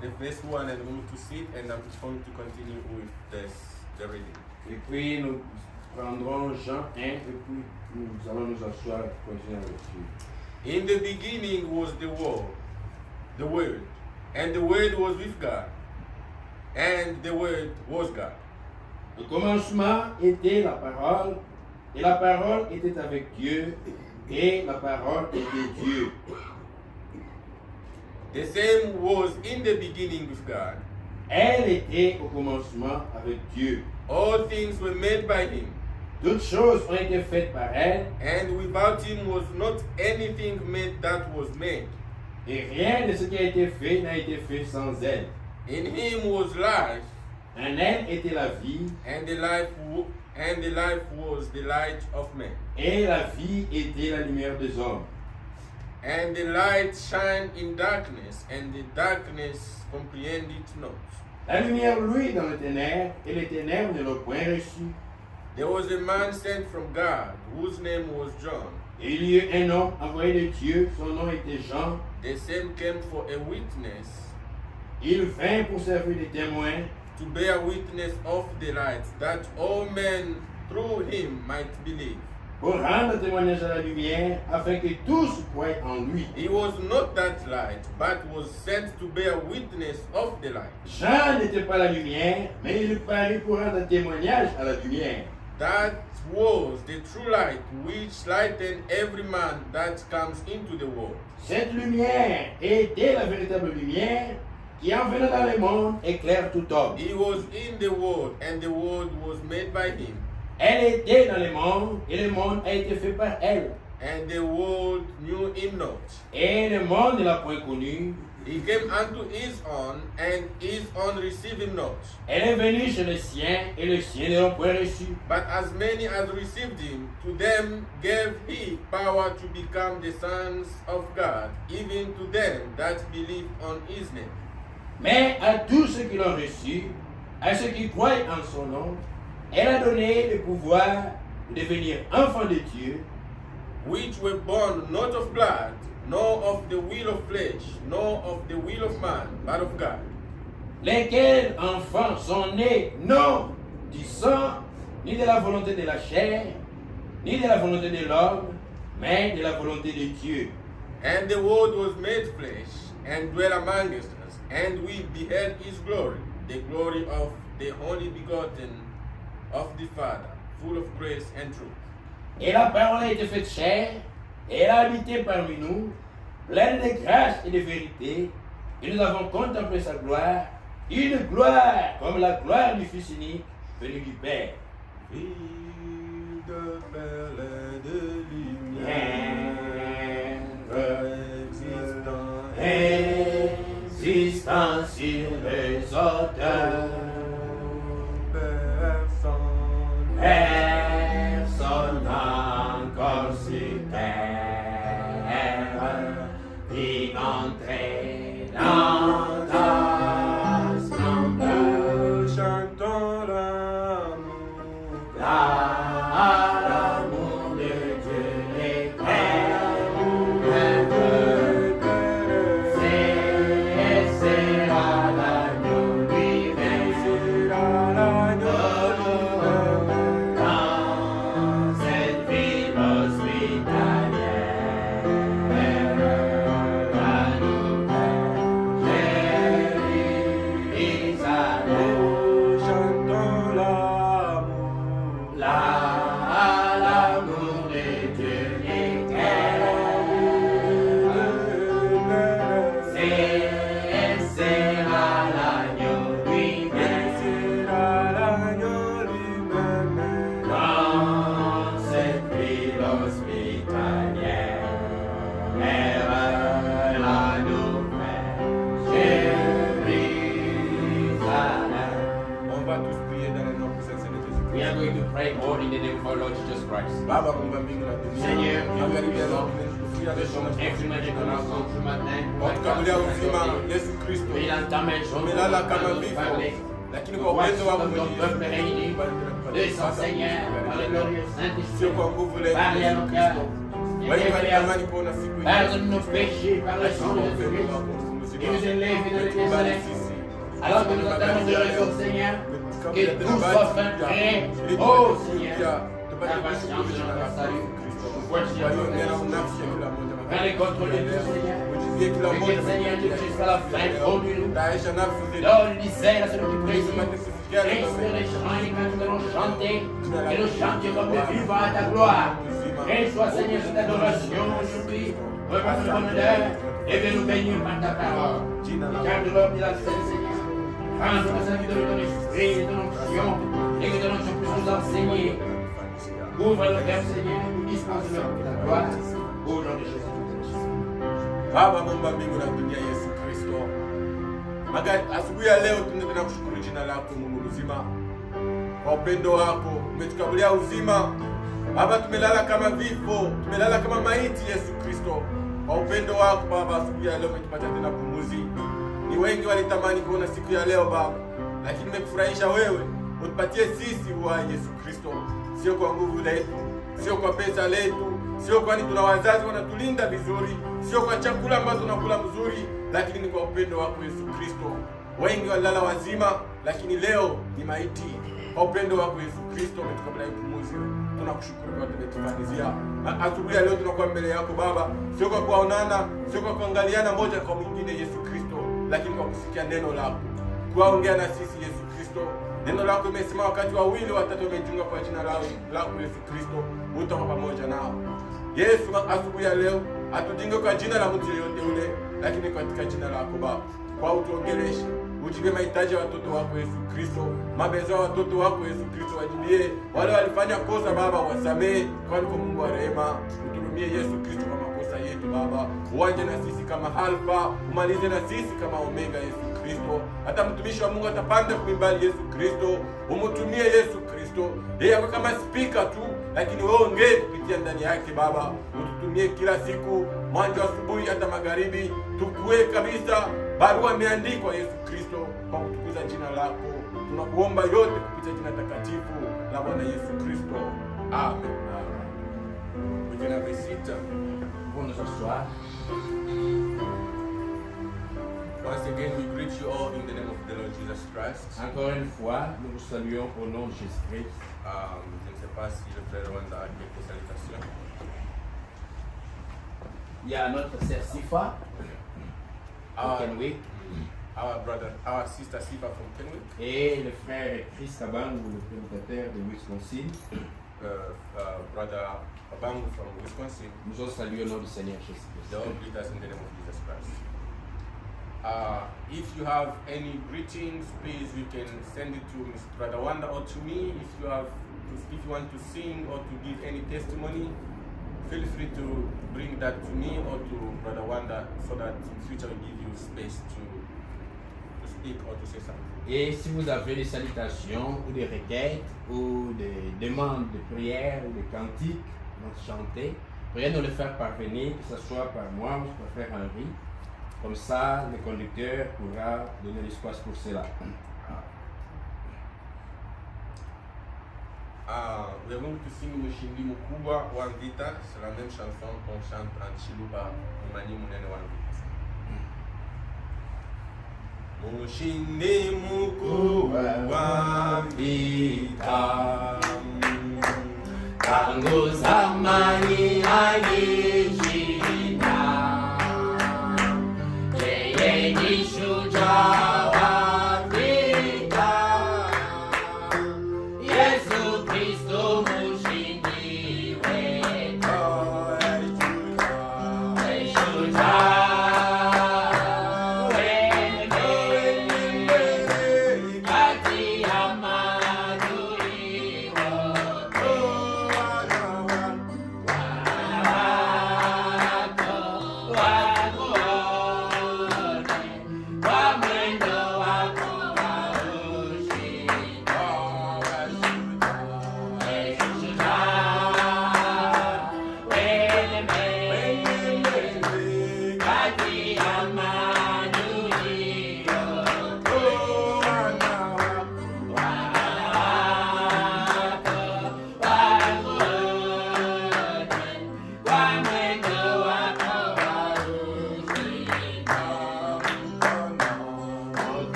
the first one and going to sit, and I'm going to continue with the reading. Et puis nous prendrons Jean 1 et puis nous allons nous asseoir et continuer à lecture. In the beginning was the Word, and the Word was with God, and the Word was God. Au commencement était la parole, et la parole était avec Dieu, et la parole était Dieu. The same was in the beginning with God. Elle était au commencement avec Dieu. All things were made by Him, Toutes choses ont été faites par elle, and without Him was not anything made that was made. et rien de ce qui a été fait n'a été fait sans elle. In Him was life, En elle était la vie, and the life was the light of men. et la vie était la lumière des hommes. And the light shined in darkness, and the darkness comprehended it not. La lumière luit dans les ténèbres, et les ténèbres ne l'ont point reçue. There was a man sent from God, whose name was John. Et il y eut un homme envoyé de Dieu, son nom était Jean. The same came for a witness, Il vint pour servir de témoin, to bear witness of the light, that all men through him might believe. pour rendre témoignage à la lumière, afin que tous croient en lui. He was not that light, but was sent to bear witness of the light. Jean n'était pas la lumière, mais il parut pour rendre témoignage à la lumière. That was the true light, which lightened every man that comes into the world. Cette lumière était la véritable lumière qui, en venant dans le monde, éclaire tout homme. He was in the world, and the world was made by him, Elle était dans le monde, et le monde a été fait par elle. and the world knew him not. Et le monde ne l'a point connue. He came unto his own, and his own received him not. Elle est venue chez les siens, et les siens ne l'ont point reçue. But as many as received him, to them gave he power to become the sons of God, even to them that believe on his name. Mais à tous ceux qui l'ont reçu, à ceux qui croient en son nom, elle a donné le pouvoir de devenir enfants de Dieu, Which were born not of blood, nor of the will of flesh, nor of the will of man, but of God. lesquels enfants sont nés non du sang, ni de la volonté de la chair, ni de la volonté de l'homme, mais de la volonté de Dieu. And the Word was made flesh, and dwelt among us, and we beheld his glory, the glory of the only begotten of the Father, full of grace and truth. Et la parole a été faite chair, et elle a habité parmi nous, pleine de grâce et de vérité, et nous avons contemplé sa gloire, une gloire comme la gloire du Fils unique venu du Père. Ville de belle et de lumière, Existant sur les auteurs, personne encore sur terre, qui entrait dans ta splendeur. chantons l'amour, L'amour de Dieu l'éternel, c'est l'agneau lui-même. Dans cette ville hospitalière, la nouvelle Jérusalem. chantons l'amour, L'amour de Dieu l'éternel, c'est l'agneau lui-même. Dans cette ville hospitalière, la nouvelle Jérusalem. On va tous prier dans le nom puissant de Jésus-Christ. We are going to pray all in the name of our Lord Jesus Christ. Baba, Mungu mbingu na dunia, Seigneur, angalia leo tunakufikia Nous leo sommes infiniment reconnaissants ce matin. watukabulia uzima Yesu Kristo. Il entend mes jours, Umelala kama nous vifo, parler. lakini kwa uwezo wako Comme ton peuple Mwenyezi réuni, de son Seigneur, par le glorieux sio Saint-Esprit, kwa nguvu letu parlez à Yesu nos Kristo. cœurs. Wewe Révélez à unatamani kuona siku hii. pardonne nos péchés par le sang de Tunaomba upendo Jésus-Christ. wako upumzike Il nous élève dans les déserts. Alors que nous entendons de retour, Seigneur, que tout soit fin prêt. Oh Seigneur, ta patience et notre salut. Nous voici à toi, prends les contrôles de tout, Seigneur. Et que Seigneur, Dieu, jusqu'à la fin, conduis-nous. Donne l'Israël à celui qui préside. Inspire les chants et quand nous allons chanter, que nous chantions comme des vivants à ta gloire. Reçois, Seigneur, cette adoration aujourd'hui. Repasse le bonheur et viens nous bénir par ta parole. Car de l'homme de la scène, Seigneur. Prends nous servir de ton esprit et de ton onction et que ton onction puisse nous enseigner. Ouvre le cœur, Seigneur, nous dispense-le pour ta gloire. Au nom de Jésus. Baba Mungu wa mbingu na dunia, Yesu Kristo, asubuhi ya leo tunataka kushukuru jina lako Mungu mzima kwa upendo wako. Umetukabulia uzima Baba, tumelala kama vifo, tumelala kama maiti. Yesu Kristo, kwa upendo wako Baba, asubuhi ya leo umetupatia tena pumzi. Ni wengi walitamani kuona siku ya leo Baba, lakini umekufurahisha wewe, utupatie sisi uhai Yesu Kristo, sio kwa nguvu letu, sio kwa pesa letu, sio kwani tuna wazazi wanatulinda vizuri, sio kwa chakula ambacho tunakula mzuri, lakini ni kwa upendo wako Yesu Kristo. Wengi walala wazima, lakini leo ni maiti. Kwa upendo wako Yesu Kristo umetukabulia pumzi. Tunakushukuru kwa tumetufanyizia. Asubuhi leo tunakuwa mbele yako Baba, sio kwa kuonana, sio kwa kuangaliana moja kwa mwingine Yesu Kristo, lakini kwa kusikia neno lako. Kuongea na sisi Yesu Kristo. Neno lako limesema wakati wawili watatu wamejiunga kwa jina lako Yesu Kristo, utakuwa pamoja nao. Yesu, asubuhi ya leo atujinge kwa jina la mtu yeyote ule, lakini katika jina lako Baba, kwa utuongeleshe, ujibe mahitaji ya watoto wako Yesu Kristo, mabezo ya watoto wako Yesu Kristo, wajibie wale walifanya kosa Baba, wasamee, kwani kwa Mungu wa rehema. Uturumie Yesu Kristo kwa makosa yetu Baba, uanje na sisi kama Alfa, umalize na sisi kama Omega Yesu Kristo. Hata mtumishi wa Mungu atapanda kuimbali Yesu Kristo, umutumie Yesu Kristo, yeye ako kama speaker tu, lakini wewe ongee kupitia ndani yake Baba. Ututumie kila siku, mwanzo asubuhi hata magharibi, tukue kabisa barua imeandikwa Yesu Kristo, kwa kutukuza jina lako. Tunakuomba yote kupitia jina takatifu la Bwana Yesu Kristo. Amen. Vous pouvez la visite. Pour nous asseoir. Once again, we greet you all in the name of the Lord Jesus Christ. Encore une fois, nous vous saluons au nom de Jésus-Christ. Je ne sais pas si le frère Rwanda a quelques salutations. Il y a notre sœur Sifa, Kenwick, our sister Sifa from Kenwick. Et le frère Chris Kabangu, le prédicateur de Wisconsin. Brother Kabangu from Wisconsin. Nous allons saluer au nom du Seigneur Jésus-Christ. They all greet us in the name of Jesus Christ. If you have any greetings, please you can send it to Mr. Brother Wanda or to me. If you want to sing or to give any testimony, feel free to bring that to me or to Brother Wanda, so that in future we give you space to speak or to say something. Et si vous avez des salutations ou des requêtes ou des demandes de prière ou de cantiques à chanter, veuillez nous le faire parvenir, que ce soit par moi ou par frère Henri. Comme ça, le conducteur pourra donner l'espace pour cela. We are going to sing Mushindi Mukubwa Wangita. C'est la même chanson qu'on chante en Chiluba, Mani Munene Wangita. Mushindi Mukubwa Wangita, tangu zamani alishinda, yeye ni shujaa wa vita. Yesu Kristo mshindi wetu, shujaa wetu kati ya maadui wote.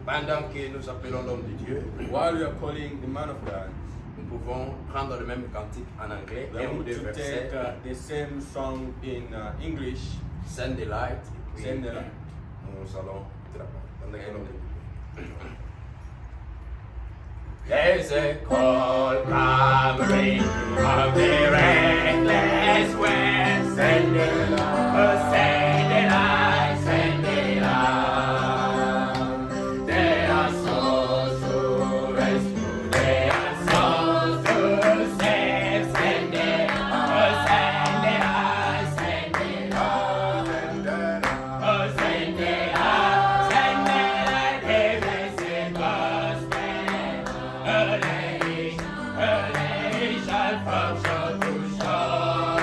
Pendant que nous appelons l'homme de Dieu, while we are calling the man of God, nous pouvons prendre le même cantique en anglais, we are un ou going deux to versets, take the same song in English, Send the Light, et puis Send the Light. nous allons écouter la parole. Pendant que l'homme de Dieu. There's a cold covering of the reckless winds, send it out, send it out, send it out. There are souls to rescue, there are souls to save, send it out, send it out, send it out, send it out, send it out, send it out, heaven send gospel. A nation from shore to shore.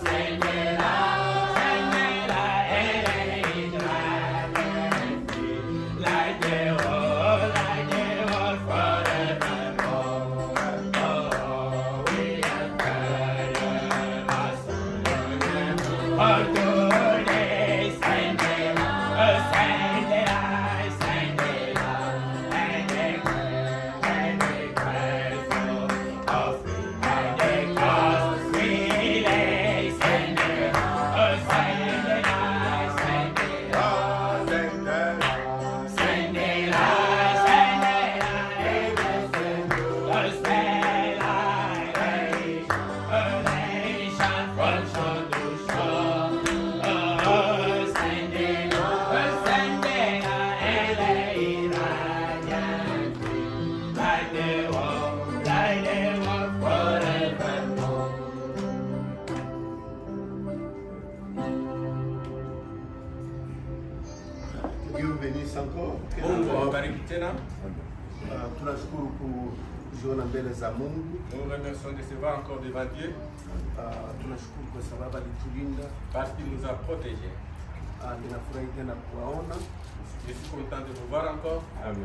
Send it out, and like the world forevermore. Oh, we have heard our song. All today, send it out, send it out, send it out, and the offering and the cross we lay, send it out, send it out, send it out, send it out, send it out, send it out, send a nation from shore to shore. Oh, send it out, and lay radiantly like the world forevermore. Dieu bénisse encore. Mungu awabariki tena. Tunashukuru kujiona mbele za Mungu. Nous remercions de se voir encore devant Dieu Tunashukuru kwa sababu alitulinda. parce qu'il nous a protégés. Ninafurahi tena kuwaona. Je suis content de vous voir encore.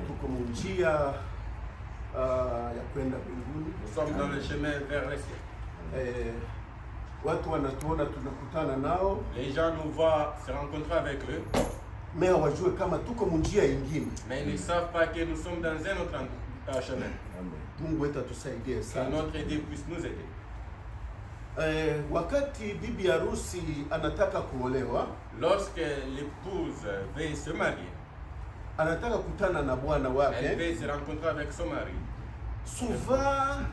Tuko njia ya kwenda mbinguni. Nous sommes dans le chemin vers le ciel. Watu wanatuona tunakutana nao, Les gens nous voient se rencontrer avec eux, mais hawajue kama tuko njia ingine. mais ils ne savent pas que nous sommes dans un autre chemin. Mungu wetu atusaidie Que sana. notre Dieu puisse nous aider. Wakati bibi harusi anataka kuolewa, Lorsque l'épouse veut se marier, anataka kutana na bwana elle wake, veut se rencontrer avec son mari. souvent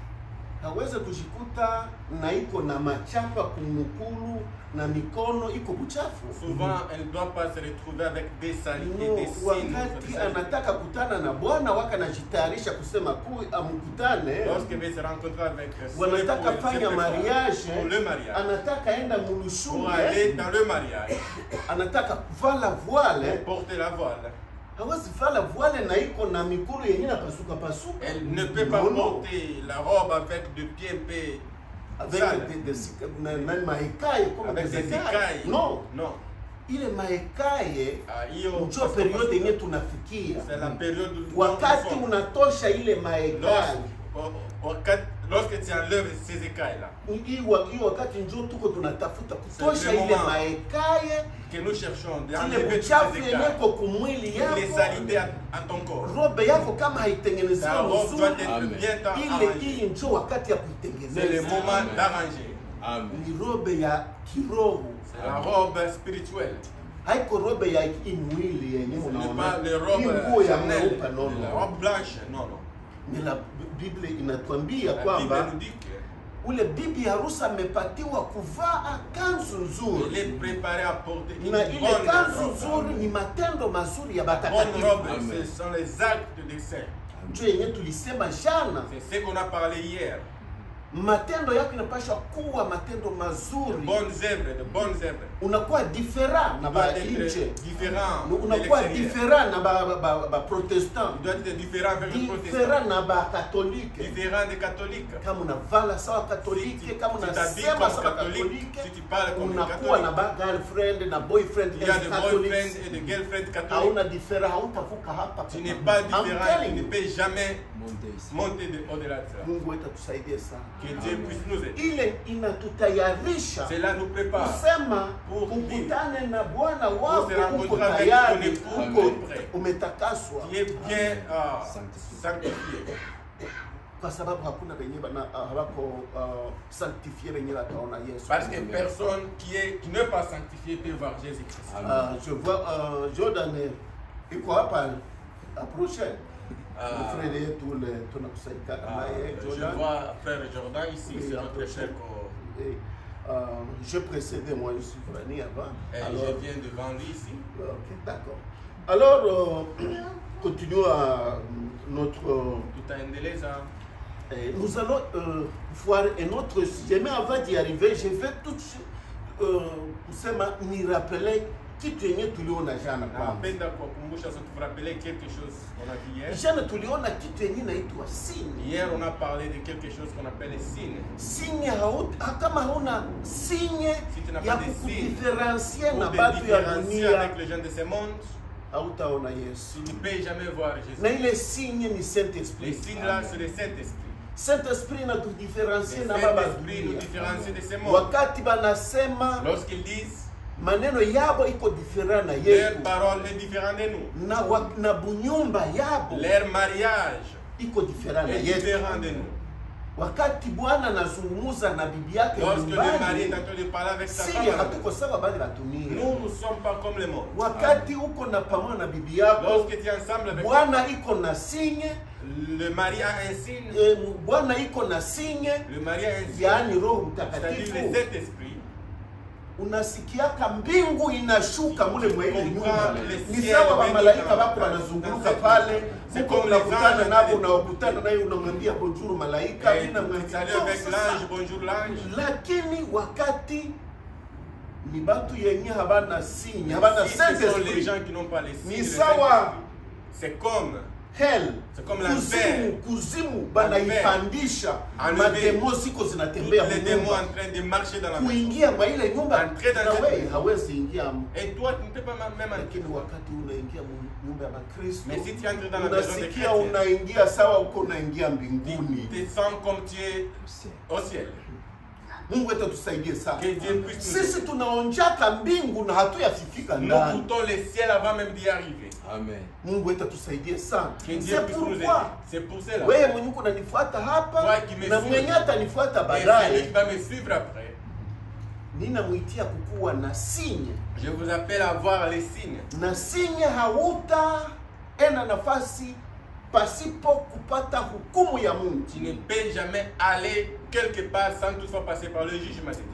hawezi kujikuta na iko na machapa kumukulu na mikono iko buchafu. Souvent, elle ne doit pas se retrouver avec des saletés, No, des signes. wakati anataka kutana na bwana wake anajitayarisha kusema amkutane, Lorsqu'elle veut se rencontrer avec son wanataka époux, fanya mariage, pour le mariage, anataka enda pour mulushule, aller dans le mariage, anataka kuvala voile, porter la voile. hawezi vala voile na iko na mikulu yenye na pasuka pasuka. Elle ne peut pas No, no. porter la robe avec des pieds un peu Avec sales, na maekaye comme avec des écailles. No, Non. ile maekaye Hiyo ndio periode yenye tunafikia. c'est la période où Wakati unatosha ile maekaye, lorsque tu enlèves ces écailles-là, hii wakati njoo tuko tunatafuta kutosha ile maekaye que nous cherchons ile d'enlever buchafu toutes ces yenye écailles, ko kumwili les yako, saletés à ton corps. robe yako kama Ta haitengenezewa robe doit mzuri, être bien ile arrangée. hii njoo wakati ya C'est le kuitengeneza. moment d'arranger. Amen. Ni robe ya kiroho, C'est la robe spirituelle. haiko robe ya hii mwili yenye Ce n'est unaona pas les hii robes nguo ya charnelles, mweupe, no, la no. robe blanche, non, non. Ni la Biblia inatuambia La Bible kwamba nous dit que ule bibi harusi amepatiwa kuvaa kanzu il nzuri, est préparé à porter une na ile bonne kanzu robe. nzuri ni matendo mazuri ya Bonne batakatifu. robe, Amen. ce sont les actes des saints. Ndio yenye tulisema jana, C'est ce qu'on a parlé hier. matendo yako inapaswa kuwa matendo De mazuri, bonnes œuvres, de bonnes œuvres. unakuwa different na Il doit ba être nje, différent de unakuwa l'extérieur. different na ba protestant, Il doit être différent avec les protestants. different na ba katolike. Différent des catholiques. Kama unavala sawa Si katolike, tu kama t'habilles unasema comme sawa catholique, katolike, si tu parles comme unakuwa na catholique, ba girlfriend na boyfriend il y a des boyfriends catholics. et des girlfriends catholiques. Hauna different, hautavuka hapa. Tu n'es pas I'm différent, tu telling ne you. peux jamais Montez ici. monter au-delà de ça. Mungu wetu atusaidie sana. Que Dieu puisse nous aider. Ile inatutayarisha Cela nous prépare. kusema Pour ukutane na Bwana wako, se rencontrer uko avec tayari, ton époux, uko tu es prêt. umetakaswa, Qui est bien Sanctifié. sanctifié. kwa sababu hakuna wenye hawako sanctifié wenye wataona Yesu. Parce que personne qui n'est pas sanctifié peut voir Jésus-Christ. Amen. Je vois Jordan iko hapa approche. Le frère yetu ule tunakusaidia naye Je Jordan. vois frère Jordan ici, Oui, c'est la notre prochaine. cher Et, je précédais moi, je suis venu avant. et Alors, je viens devant lui ici. ok, d'accord. Alors, continuons à notre... Tutaendeleza. Nous allons voir un autre sujet, mais avant d'y arriver, je vais tout de suite kusema ni rappeler kitu yenye tuliona jana kwanza. Napenda kuwakumbusha sasa tuvrappeler quelque chose qu'on a vu hier. Jana tuliona kitu yenye inaitwa signe. Hier, on a parlé de quelque chose qu'on appelle les signes. Signe kama hauna signe Si tu n'as ya pas de signe kukudiferensier na pour te batu ya différencier dunia, avec les gens de ce monde, hautaona Yesu. tu ne peux jamais voir Na Jésus. ile signe ni Les Saint-Esprit. signes là, c'est le Saint-Esprit. Saint-Esprit Le inatudiferensie na baba Saint-Esprit nous dunia. différencie de ce monde. Wakati banasema Lorsqu'ils disent, maneno yabo iko different na leur yetu, parole est différente de nous. na bunyumba yabo Leur mariage iko different na est différent de yetu. nous. Wakati Bwana anazungumza na bibi yake Lorsque le mari est nyumbani, en train de parler avec sa si femme, hatuko sawa bali la dunia. nous ne sommes pas comme le monde. Wakati uko na pamoja na bibi yako, Lorsque tu es ensemble avec Bwana iko na signe, le mari a un signe, Bwana iko na signe, le mari a un signe, yaani Roho c'est-à-dire le Mtakatifu. Saint-Esprit. Unasikiaka mbingu inashuka mule mwa ile nyumba. Ni ciel sawa wa venir malaika dans- wako dans wanazunguruka cette pale, maison. C'est huko comme les unakutana anges navo, dans les- unakutana naye unamwambia bonjour malaika, Et mimi namwambia tu salues avec l'ange, bonjour l'ange. lakini wakati ni batu yenye habana signe, habana Si ce sont les Saint-Esprit, gens qui n'ont pas les signes, ni le sawa Saint-Esprit, c'est comme hell, C'est comme l'enfer. kuzimu banaipandisha, Enlever. mademo ziko toutes zinatembea les démons munyumba, en train de marcher dans la maison. kuingia mwa ile nyumba, Entrer dans na cette wewe maison. hawezi ingia. Et toi, tu ne peux pas même entrer. Lakini wakati unaingia nyumba ya Kristo, Mais si tu entres dans la maison des unasikia chrétiens, unaingia sawa uko unaingia tu mbinguni. te sens comme tu es Au ciel. au ciel. Mungu wetu atusaidie sana. Que Dieu puisse nous aider. Sisi tunaonjaka mbingu na hatuyafika Nous ndani. goûtons le ciel avant même d'y arriver. Amen. Mungu wetu atusaidie sana. Que Dieu C'est puisse nous aider. pourquoi C'est pour cela. wewe mwenye uko unanifuata hapa Toi qui me na suis. mwenye atanifuata Et celui qui baadaye, va me suivre après, ninamwitia kukuwa na signe. je vous appelle à voir les signes. Na signe hautaenda nafasi pasipo kupata hukumu ya Mungu. Tu ne peux jamais aller quelque part sans toutefois passer par le jugement de Dieu.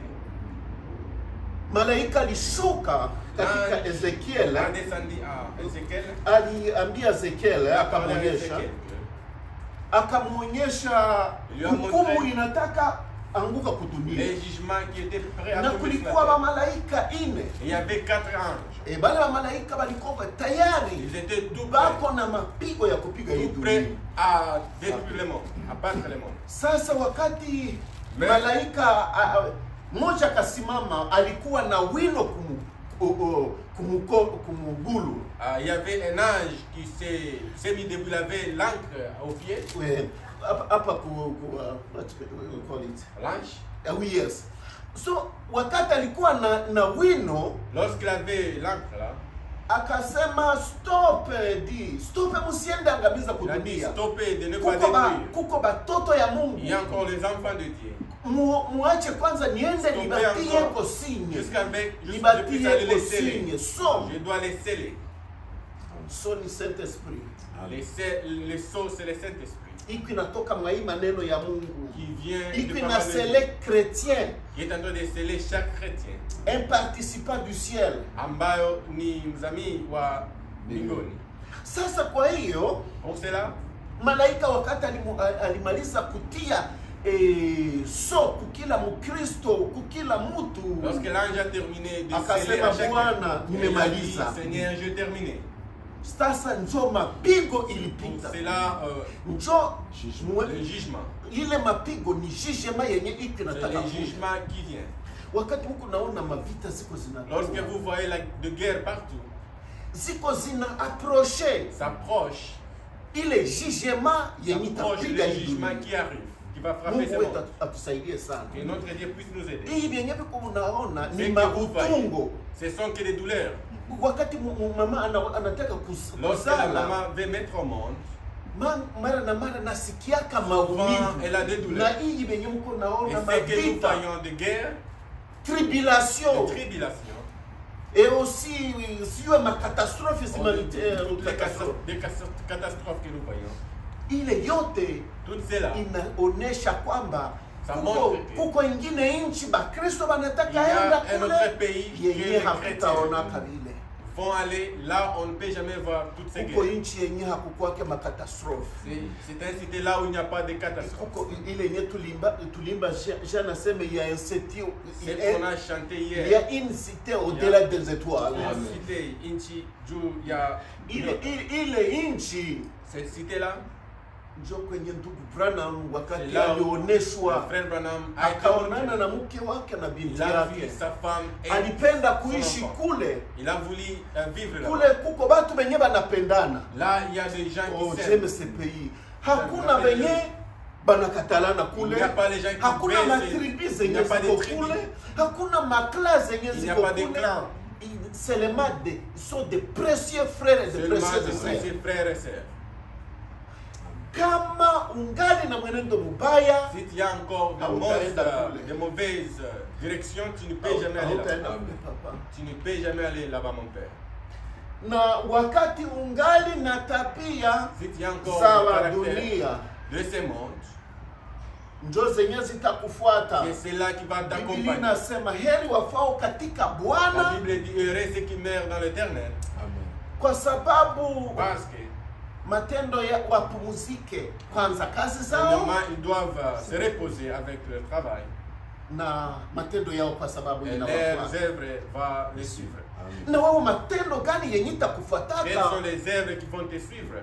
Malaika alishuka katika Ah, Ezekiel, a descendu à Ézéchiel, aliambia Ezekiel, il a parlé à akamwonyesha Ézéchiel. akamwonyesha Lui a hukumu montré inataka anguka kudunia, Les jugements qui étaient prêts à na tomber sur kulikuwa la terre. bamalaika ine. Il y avait 4 anges. Bale bamalaika balikuwa tayari Ils étaient tout prêts, bako na mapigo ya kupiga hii tout prêts dunia. à détruire le monde, à battre le monde. Sasa wakati Mais- malaika mmoja akasimama, alikuwa na wino kumugulu. Il y avait un ange qui s'est mis debout, il avait l'encre au pied. hapa what you call it? L'ange, Oui, yes. So wakati alikuwa na wino, lorsqu'il avait l'encre là, akasema stop, musiende angamiza il a dit kudunia. stoppez de ne pas détruire. Kuko batoto ya Mungu. Il y a encore les enfants de Dieu. Muache kwanza niende Stoppez nibatie encore. ko signe. Jusqu'à je puisse Nibatie aller ko les sceller. signe. So, Je dois les sceller. ni Saint-Esprit. Les sceaux, c'est le Saint-Esprit Iko inatoka mwa hii maneno ya Mungu. qui vient Iko de parole de Dieu, inasele chrétien, qui est en train de sceller chaque chrétien. un participant du ciel. Ambayo ni mzamii wa mbinguni. Sasa kwa hiyo Pour cela, malaika wakati alimaliza kutia so kukila Mkristo, kukila mtu, lorsque l'ange a terminé de sceller akasema à chacun, Bwana, il a dit, nimemaliza. Seigneur, je terminé. Sasa njo mapigo Pour ilipita, cela, njo le jugement. ile mapigo ni jugement yenye iko C'est nataka le kuja. jugement qui vient. Wakati mko naona mavita ziko Lorsque zina vous voyez de guerre partout, ziko zina approche s'approche, ile jugement yenye s'approche itapiga le hii jugement dunia. qui arrive, qui va frapper Mungu ce wetu monde. atusaidie sana. Que notre Dieu puisse nous aider. Hii vyenye viko mnaona Ce ni que vous voyez, mautungo. ce sont que des douleurs. Wakati mama anataka Lorsque la kuzala, maman veut mettre au monde, mara na mara nasikiaka souvent maumivu. elle a des Na douleurs. hii vyenye mko Et naona c'est que nous mavita, voyons de guerre, tribulation de tribulation, et aussi sio makatastrophe humanitaire, des catastrophes que nous voyons. ile yote Toutes celles-là, inaonesha kwamba Ça kuko, montre que kuko ingine nchi bakristo il y banataka a enda un kule autre pays que yenye les hakutaona chrétiens kabile. vont aller là, on ne peut jamais voir toutes ces Kuko guerres. nchi yenye hakukwake makatastrophe. C'est un cité là où il n'y a pas de catastrophe. Kuko ile yenye tulimba jana sema il y a un cité, C'est ce qu'on a chanté il y hier. a une cité au-delà des étoiles. Une cité, Inchi, Jou, il y a Ile nchi cette cité-là. njo kwenye ndugu Branham C'est wakati là où le alioneshwa frère Branham a été akaonana montré. na mke wake na binti Il a vu yake, sa femme et alipenda son kuishi enfant. kule. Il a voulu vivre là. Kule kuko batu benye banapendana. Là, il y a des gens Oh, qui j'aime s'aiment. ce pays. Hakuna benye banakatalana Il kule. n'y a pas les gens qui Hakuna baissent. matribi Il n'y zenye a pas de ziko tribus. kule. Hakuna makla zenye Il n'y a ziko pas de kule. clans. Seulement ils sont des précieux frères et des Seulement précieuses de sœurs. ses frères et sœurs. Kama ungali na mwenendo mubaya, Si tu as encore de mauvaises directions, tu ne peux jamais aller hautaenda là-bas. kule papa. Tu ne peux jamais aller là-bas, mon père. Na wakati ungali na tabia Si tu as encore za le wa caractère dunia, de ce monde, njo zenye zitakufuata. c'est cela qui va Biblia t'accompagner. inasema heri wafao katika La Bwana, Bible dit heureux ceux qui meurent dans l'éternel. kwa sababu Parce que, matendo ya wapumzike kwanza kazi zao premièrement, ils doivent se reposer avec leur travail. na matendo yao, kwa sababu Et leurs inawafuata. œuvres vont les suivre. Na wao matendo gani yenye Quelles itakufuataka? sont les œuvres qui vont te suivre?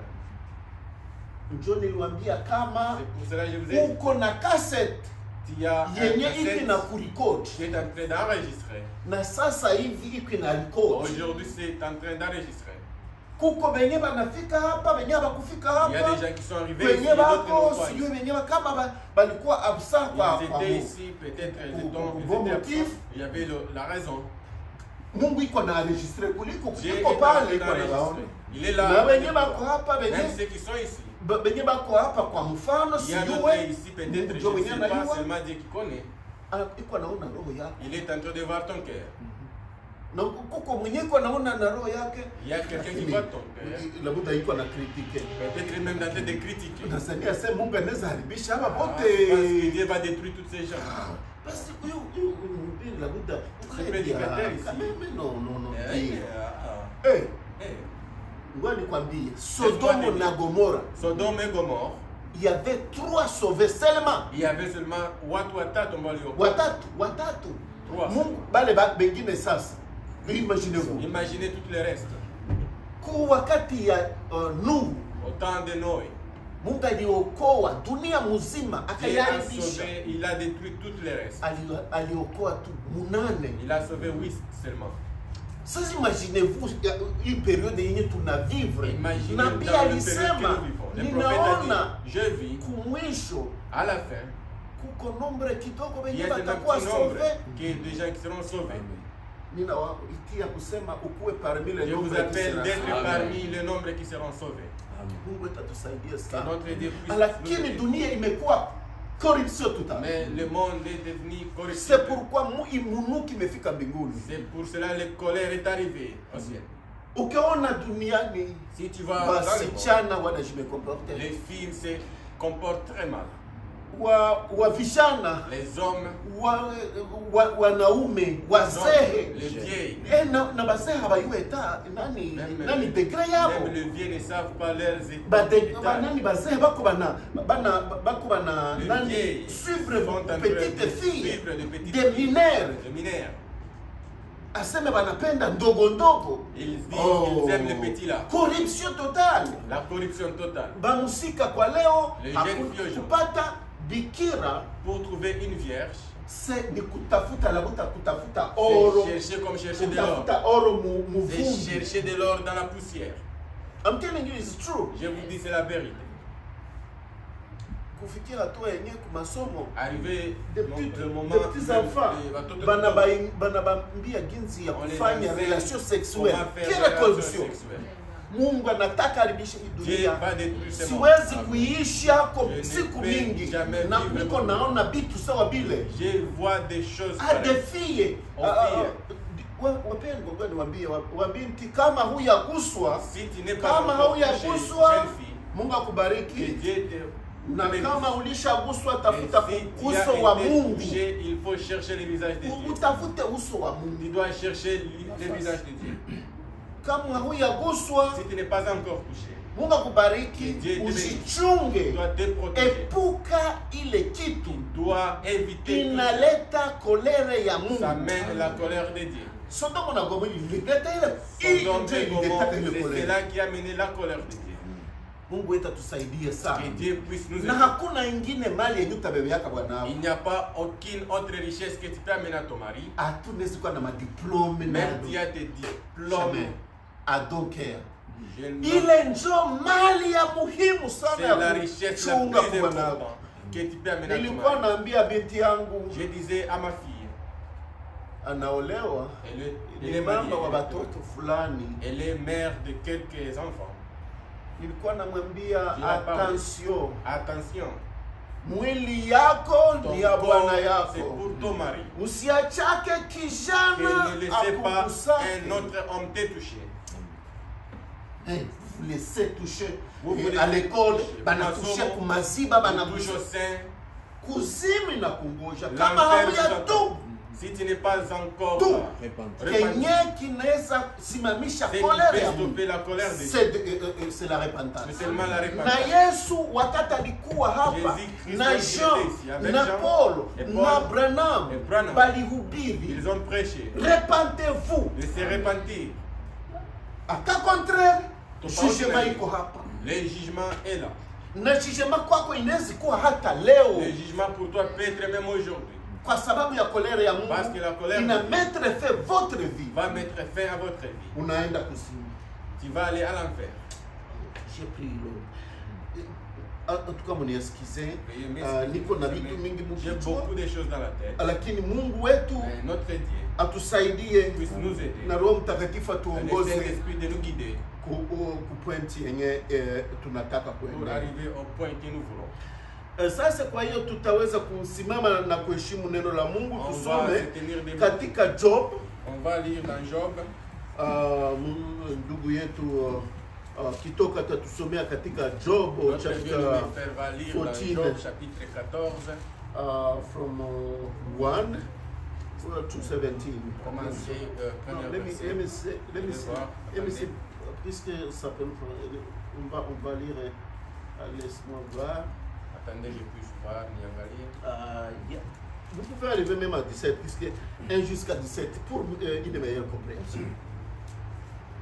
Njo niliwaambia kama C'est pour cela que je vous ai dit, uko na cassette il y a un yenye iki cassette na kurikodi, qui est en train d'enregistrer. na sasa hivi iki na record. Aujourd'hui, c'est en train d'enregistrer. Kuko benye banafika hapa, benye bakufika Il y a des hapa, gens qui sont arrivés ici, benye et d'autres qui bako n'ont pas sijui ici. benye kama balikuwa absent kwa Ils étaient ici, peut-être ils Pour étaient bon absents. motif. Il y avait la raison. Mungu iko na enregistre kuliko Dieu kuliko est en pale train iko na waona. d'enregistrer. Il est Na là. benye bako hapa, Même benye ceux qui sont ici. benye bako hapa kwa mfano Il y a sijue d'autres ici, peut-être, Mungu je njo ne mwenye sais pas, anajua, seulement Dieu qui connaît. iko naona roho yake. Il est en train de voir ton cœur. Na kuko mwenye iko naona na roho yake, Il y a quelqu'un qui voit ton cœur. labda iko na kritike. Peut-être même dans de critiquer. Unasania sema Mungu anaweza haribisha hapa Parce que pote. Dieu va détruire tous ces gens. Basi huyu mhubiri labda prédicateur ici. no. Eh, Ngoja nikwambie, Sodomo na Gomora, Sodome et Gomorre, il y avait 3 sauvés seulement. il y avait seulement watu watatu ambao Watatu. Trois. Mungu bale bengine sasa. Imaginez-vous. Imaginez tout le reste. Ku wakati ya Nuhu, Au temps de Noé, Mungu aliokoa dunia mzima Dieu a akaiharibisha. sauvé, il a détruit tout le reste. Aliokoa tu munane. Il a sauvé 8 seulement. Sasa imaginez-vous une période yenye tunavivre. Imaginez Nabii dans la période que alisema nous vivons. Le prophète ninaona a dit, je vis kumwisho à la fin, kuko nombre kidogo il y wenye a un batakuwa petit nombre sauve. qui est des gens qui seront sauvés. Ninawatia kusema ukuwe parmi les Je vous nombres qui appelle sera d'être sauvé. parmi les nombres qui seront sauvés. Mungu atatusaidia Que sana. notre Dieu puisse nous Lakini aider. dunia imekuwa corruption totale. Mais le monde est devenu C'est corruptible. pourquoi munuki imefika mbinguni. C'est pour cela que la colère est arrivée au ciel. Ukiona duniani Si tu vas dans le monde, wasichana wanajimekomporte, les filles se comportent très mal. wa vijana Les hommes, wanaume les wazee vieilles, na bazee habayuwe ta nani Même degre yabo même les vieux ne savent pas leurs nani bazee bako bana Les nani vieilles suivre sont en train petite de fille suivre des petites des filles, mineurs des mineurs. aseme banapenda ndogo ndogo. Ils disent qu'ils aiment les petits là. Corruption totale. La corruption totale. Bamusika kwa leo Les jeunes filles kupata bikira Pour trouver une vierge, ni kutafuta labuta kutafuta c'est oro chercher comme chercher de l'or. kutafuta oro C'est muvumbi. chercher de l'or dans la poussière. I'm telling you it's true. Je vous dis, c'est la vérité. Kufikia hatua yenye kumasomo Arrivé le moment des petits enfants on banabambia ginsi ya les kufanya enseigne relation sexuelle. comment faire Quelle des relations corruption. sexuelles. Mungu anataka haribishe hii Dieu dunia. va détruire ce monde. Siwezi kuiishi yako Je ne siku peux mingi jamais na vivre niko naona bitu sawa bile Je vois des choses des pareilles. filles Aux filles. wapendwa, ngoja niwaambie wabinti, kama huyaguswa, Si tu n'es pas kama encore touché, hauyaguswa, jeune fille, Mungu que akubariki. Dieu te Na bénisse. kama ulishaguswa, Et tafuta si tu as uso wa été Mungu, touché, il faut chercher le visage de Dieu. utafute uso wa Tu Mungu. dois chercher le visage de Dieu. Kama huyaguswa, Si tu n'es pas encore touché, Mungu akubariki, Dieu te bénisse. Tu ujichunge, dois te protéger. epuka ile kitu Tu dois éviter tout inaleta kolere ya ça. Mungu. Ça mène la colère de Dieu. Sodoma na Gomora ilileta ile, hii Sodome ndio et Gomorrhe, ilileta ile c'est kolere. cela qui a mené la colère de Dieu. Mungu wetu atusaidie sana. Que Dieu puisse nous Na aider. hakuna ingine mali yenye utabebeaka bwana wako. Il n'y a pas aucune autre richesse que tu peux amener à ton mari. Hatunaweza kuwa na madiplome na Même tu as des diplômes. Jamais. I don't care. Je ne- Ile njo mali ya muhimu C'est sana la ya richesse la kuchunga plus kwa bwana importante wako. que tu peux amener à ton Nilikuwa mari. naambia binti yangu Je disais à ma fille, anaolewa, elle ni est mariée, mama wa watoto fulani. elle est mère de quelques enfants. Nilikuwa namwambia Jina Paulo. attention, Attention, mwili yako ton ni ya corps, bwana c'est yako. pour ton mari. Usiachake Que kijana ne laissez pas akukusake. un autre homme te toucher. Vous laissez toucher Vous laissez à l'école, toucher. banatouche Masomo, kumaziba, Tu touches banatouche au sein. kuzimu na kungoja. Kama L'enfer hauya nous attend. tu Si tu n'es pas encore Tout. repenti, kenye kinaweza simamisha c'est qui kolera peut ya Mungu. stopper la colère de Dieu. C'est la repentance. C'est seulement la Na repentance. Yesu wakati alikuwa hapa Jésus-Christ na quand il Jean était ici, avec na Jean Paul et Paul na Branham et Branham, balihubiri, Ils ont prêché repentez-vous. de se repentir. Aka contraire, Tofauti jugement na hiyo. iko hapa. Le jugement est là. Na jugement kwako inaweza kuwa hata leo Le jugement pour toi peut être même aujourd'hui. kwa sababu ya kolera ya Parce que la Mungu colère ina de Dieu mettre fin votre vie. va mettre fin à votre vie. Unaenda kuzimu. Tu vas aller à l'enfer. J'ai pris l'eau. En tout cas mniesikize, Veuillez m'excuser, niko na mais vitu mingi j'ai mkichwa, beaucoup de choses dans la tête. lakini Mungu wetu Mais notre Dieu atusaidie puisse nous aider. na Roho Mtakatifu Le atuongoze Saint-Esprit de nous guider ku pointi yenye tunataka pour kuendea. arriver au point que nous voulons. Sasa kwa hiyo tutaweza kusimama na kuheshimu neno la Mungu. On va Tusome se tenir debout. katika Job. On va lire dans Job. Ndugu yetu Kitoka atatusomea katika Job Notre chapter bien-aimé frère va lire dans 14, Job chapitre 14. from 1 to 17. Commencez premier Let me verset. see, puisque ça peut on va lire, laisse-moi voir. Attendez, je puisse voir, niangalie. Yeah. Vous pouvez arriver même à 17, puisque 1 jusqu'à 17, pour une meilleure compréhension.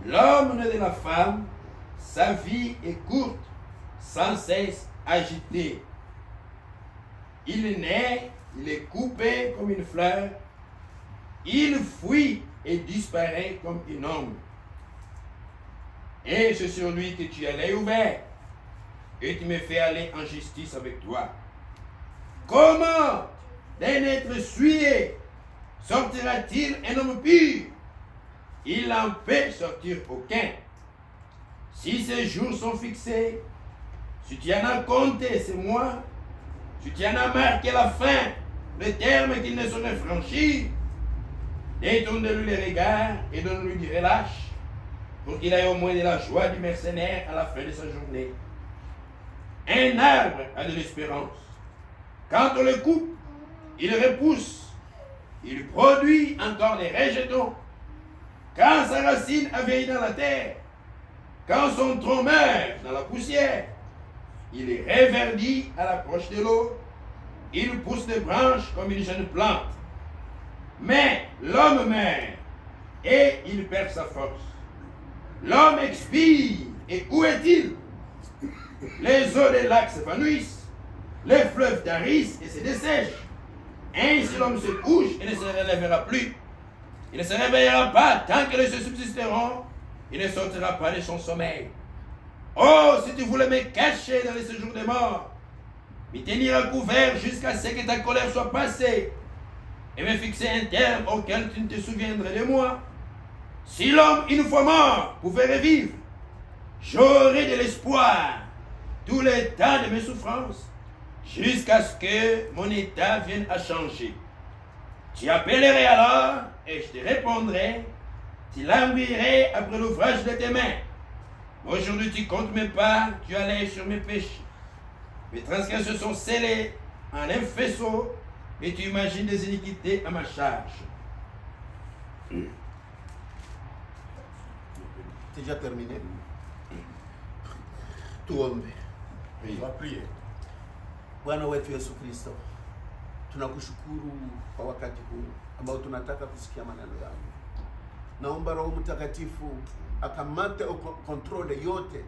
L'homme né de la femme, sa vie est courte, sans cesse agitée. Il naît, il est coupé comme une fleur, il fuit et disparaît comme une ombre. Et c'est sur lui que tu as l'œil ouvert, et tu me fais aller en justice avec toi. Comment d'un être souillé sortira-t-il un homme pur? Il n'en peut sortir aucun. Si ces jours sont fixés, si tu en as compté ces mois, si tu en as marqué la fin, le terme qu'il ne saurait franchir, détourne-lui les regards et donne-lui du relâche, pour qu'il ait au moins de la joie du mercenaire à la fin de sa journée. Un arbre a de l'espérance. Quand on le coupe, il repousse. Il produit encore des rejetons. Quand sa racine a vieilli dans la terre, quand son tronc meurt dans la poussière, il est reverdit à l'approche de l'eau. Il pousse des branches comme une jeune plante. Mais l'homme meurt et il perd sa force. L'homme expire. Et où est-il? Les eaux des lacs s'évanouissent. Les fleuves tarissent et se dessèchent. Ainsi l'homme se couche et ne se relèvera plus. Il ne se réveillera pas tant que les cieux subsisteront. Il ne sortira pas de son sommeil. Oh, si tu voulais me cacher dans les séjours des morts, me tenir à couvert jusqu'à ce que ta colère soit passée, et me fixer un terme auquel tu ne te souviendrais de moi. Si l'homme, une fois mort, pouvait revivre, j'aurais de l'espoir tout le temps de mes souffrances, jusqu'à ce que mon état vienne à changer. Tu appellerais alors, et je te répondrai. Tu languirais après l'ouvrage de tes mains. Aujourd'hui, tu comptes mes pas, tu as l'œil sur mes péchés. Mes transgressions sont scellées en un faisceau, et tu imagines des iniquités à ma charge. C'est déjà terminé. Tuombe. On va prier. Bwana wetu Yesu Kristo, tunakushukuru kwa wakati huu ambao tunataka kusikia maneno yako. Naomba Roho Mtakatifu akamate kontrole yote,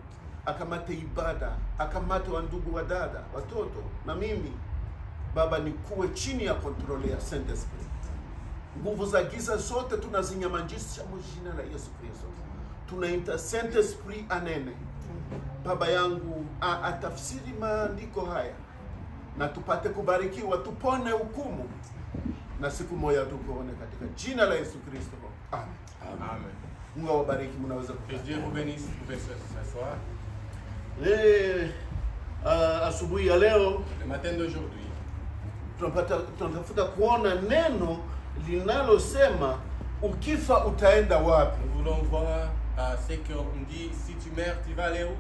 akamate ibada, akamate wa ndugu, wa dada, watoto na mimi. Baba, nikuwe chini ya kontrole ya Saint Esprit. Nguvu za giza zote tunazinyamazisha kwa jina la Yesu Kristo. Tunaita Saint Esprit anene. Baba yangu, atafsiri maandiko haya na tupate kubarikiwa, tupone hukumu na siku moja tukuone katika jina la Yesu Kristo. Amen. Amen. Mungu awabariki, mnaweza Que Dieu vous bénisse. Vous pouvez s'asseoir. Asubuhi ya leo Le matin d'aujourd'hui, tunatafuta kuona neno linalosema ukifa utaenda wapi. nous voulons voir ce qu'on dit, si tu meurs, tu vas aller où?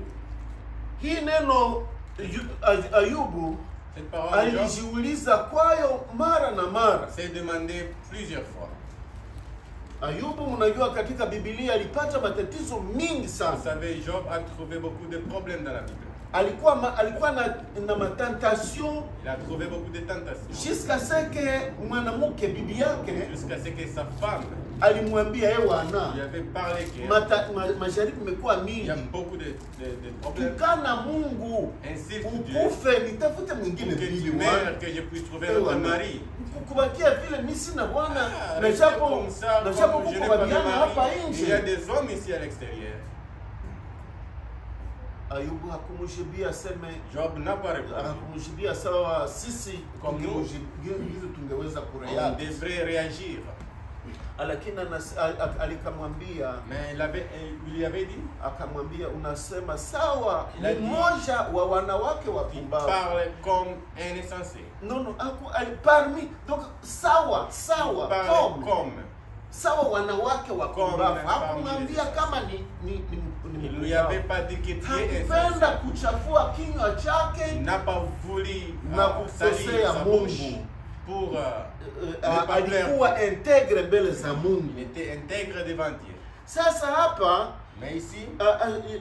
Hii neno Ayubu Cette parole de Job alijiuliza kwayo mara na mara. s'est demandé plusieurs fois. Ayubu, mnajua katika Biblia alipata matatizo mingi Vous sana. savez, Job a trouvé beaucoup de problèmes dans la Bible. Alikuwa na matentation Il a trouvé beaucoup de tentations. jusqu'à ce que mwanamke bibi yake Jusqu'à ce que sa femme alimwambia yeye lui wana avait parlé qu'il majaribu imekuwa y a mingi, beaucoup de problèmes. tukana Mungu Insulte Dieu ukufe, nitafute mwingine pour que bibi tu wana. meurs, que je puisse trouver un autre mari. Kubakia vile mimi sina bwana na Rester chapo comme ça, na comme chapo je n'ai kuko pas de babiana hapa mari. Il y a nje. des hommes ici à l'extérieur. Ayubu hakumjibia aseme, Job n'a pas répondu. hakumjibia sawa sisi Comme nous. tungeweza On kureact, devrait réagir. lakini alikamwambia, Il lui avait dit, akamwambia unasema sawa Il a dit, mmoja wa wanawake il wapumbavu. parle comme un insensé. Non, parmi donc sawa Il parle comme. sawa wanawake wapumbavu. Comme Hakumwambia kama ni Il lui avait pas dit que tu es hakupenda insensé. kuchafua kinywa Il chake n'a pas voulu na salir kukosea sa bouche Mungu. pour ne pas plaire. Alikuwa integre mbele za Il Mungu. était intègre devant Dieu. Sasa hapa Mais ici,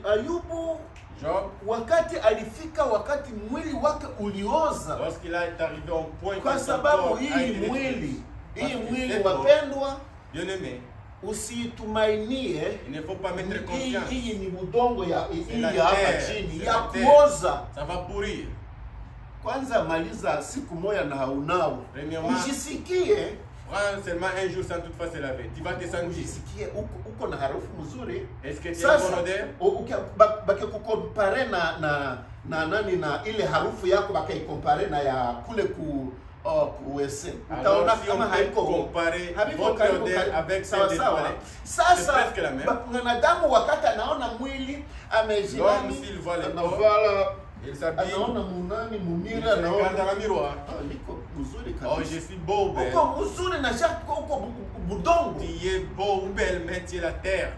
Ayubu Job, wakati alifika, wakati mwili wake ulioza, lorsqu'il est arrivé au point kwa que son sababu corps a hii été mwili détruit. wapendwa, Bien-aimé, usitumainie il ne faut pas mettre confiance. hii ni budongo ya C'est hii la ya hapa terre, chini c'est ya la terre. kuoza. Ça va pourrir. Kwanza maliza siku moja na haunao, Premièrement, ujisikie Prends seulement un jour sans toutefois se laver. Tu vas te sentir. Ujisikie uko na harufu mzuri. Est-ce que tu as une bonne odeur? Bakikukompare na nani na ile harufu yako bakaikompare na ya kule ku wese. Utaona kama haiko votre odeur avec celle des toilettes. Sasa mwanadamu wakati anaona mwili amejinani, s'il voit les corps, il s'habille, anaona munani mumira, il regarde dans le miroir. Niko mzuri Oh, kabisa. je suis beau, belle. Uko mzuri na shako uko budongo. Tu es beau ou belle, mais tu es la terre.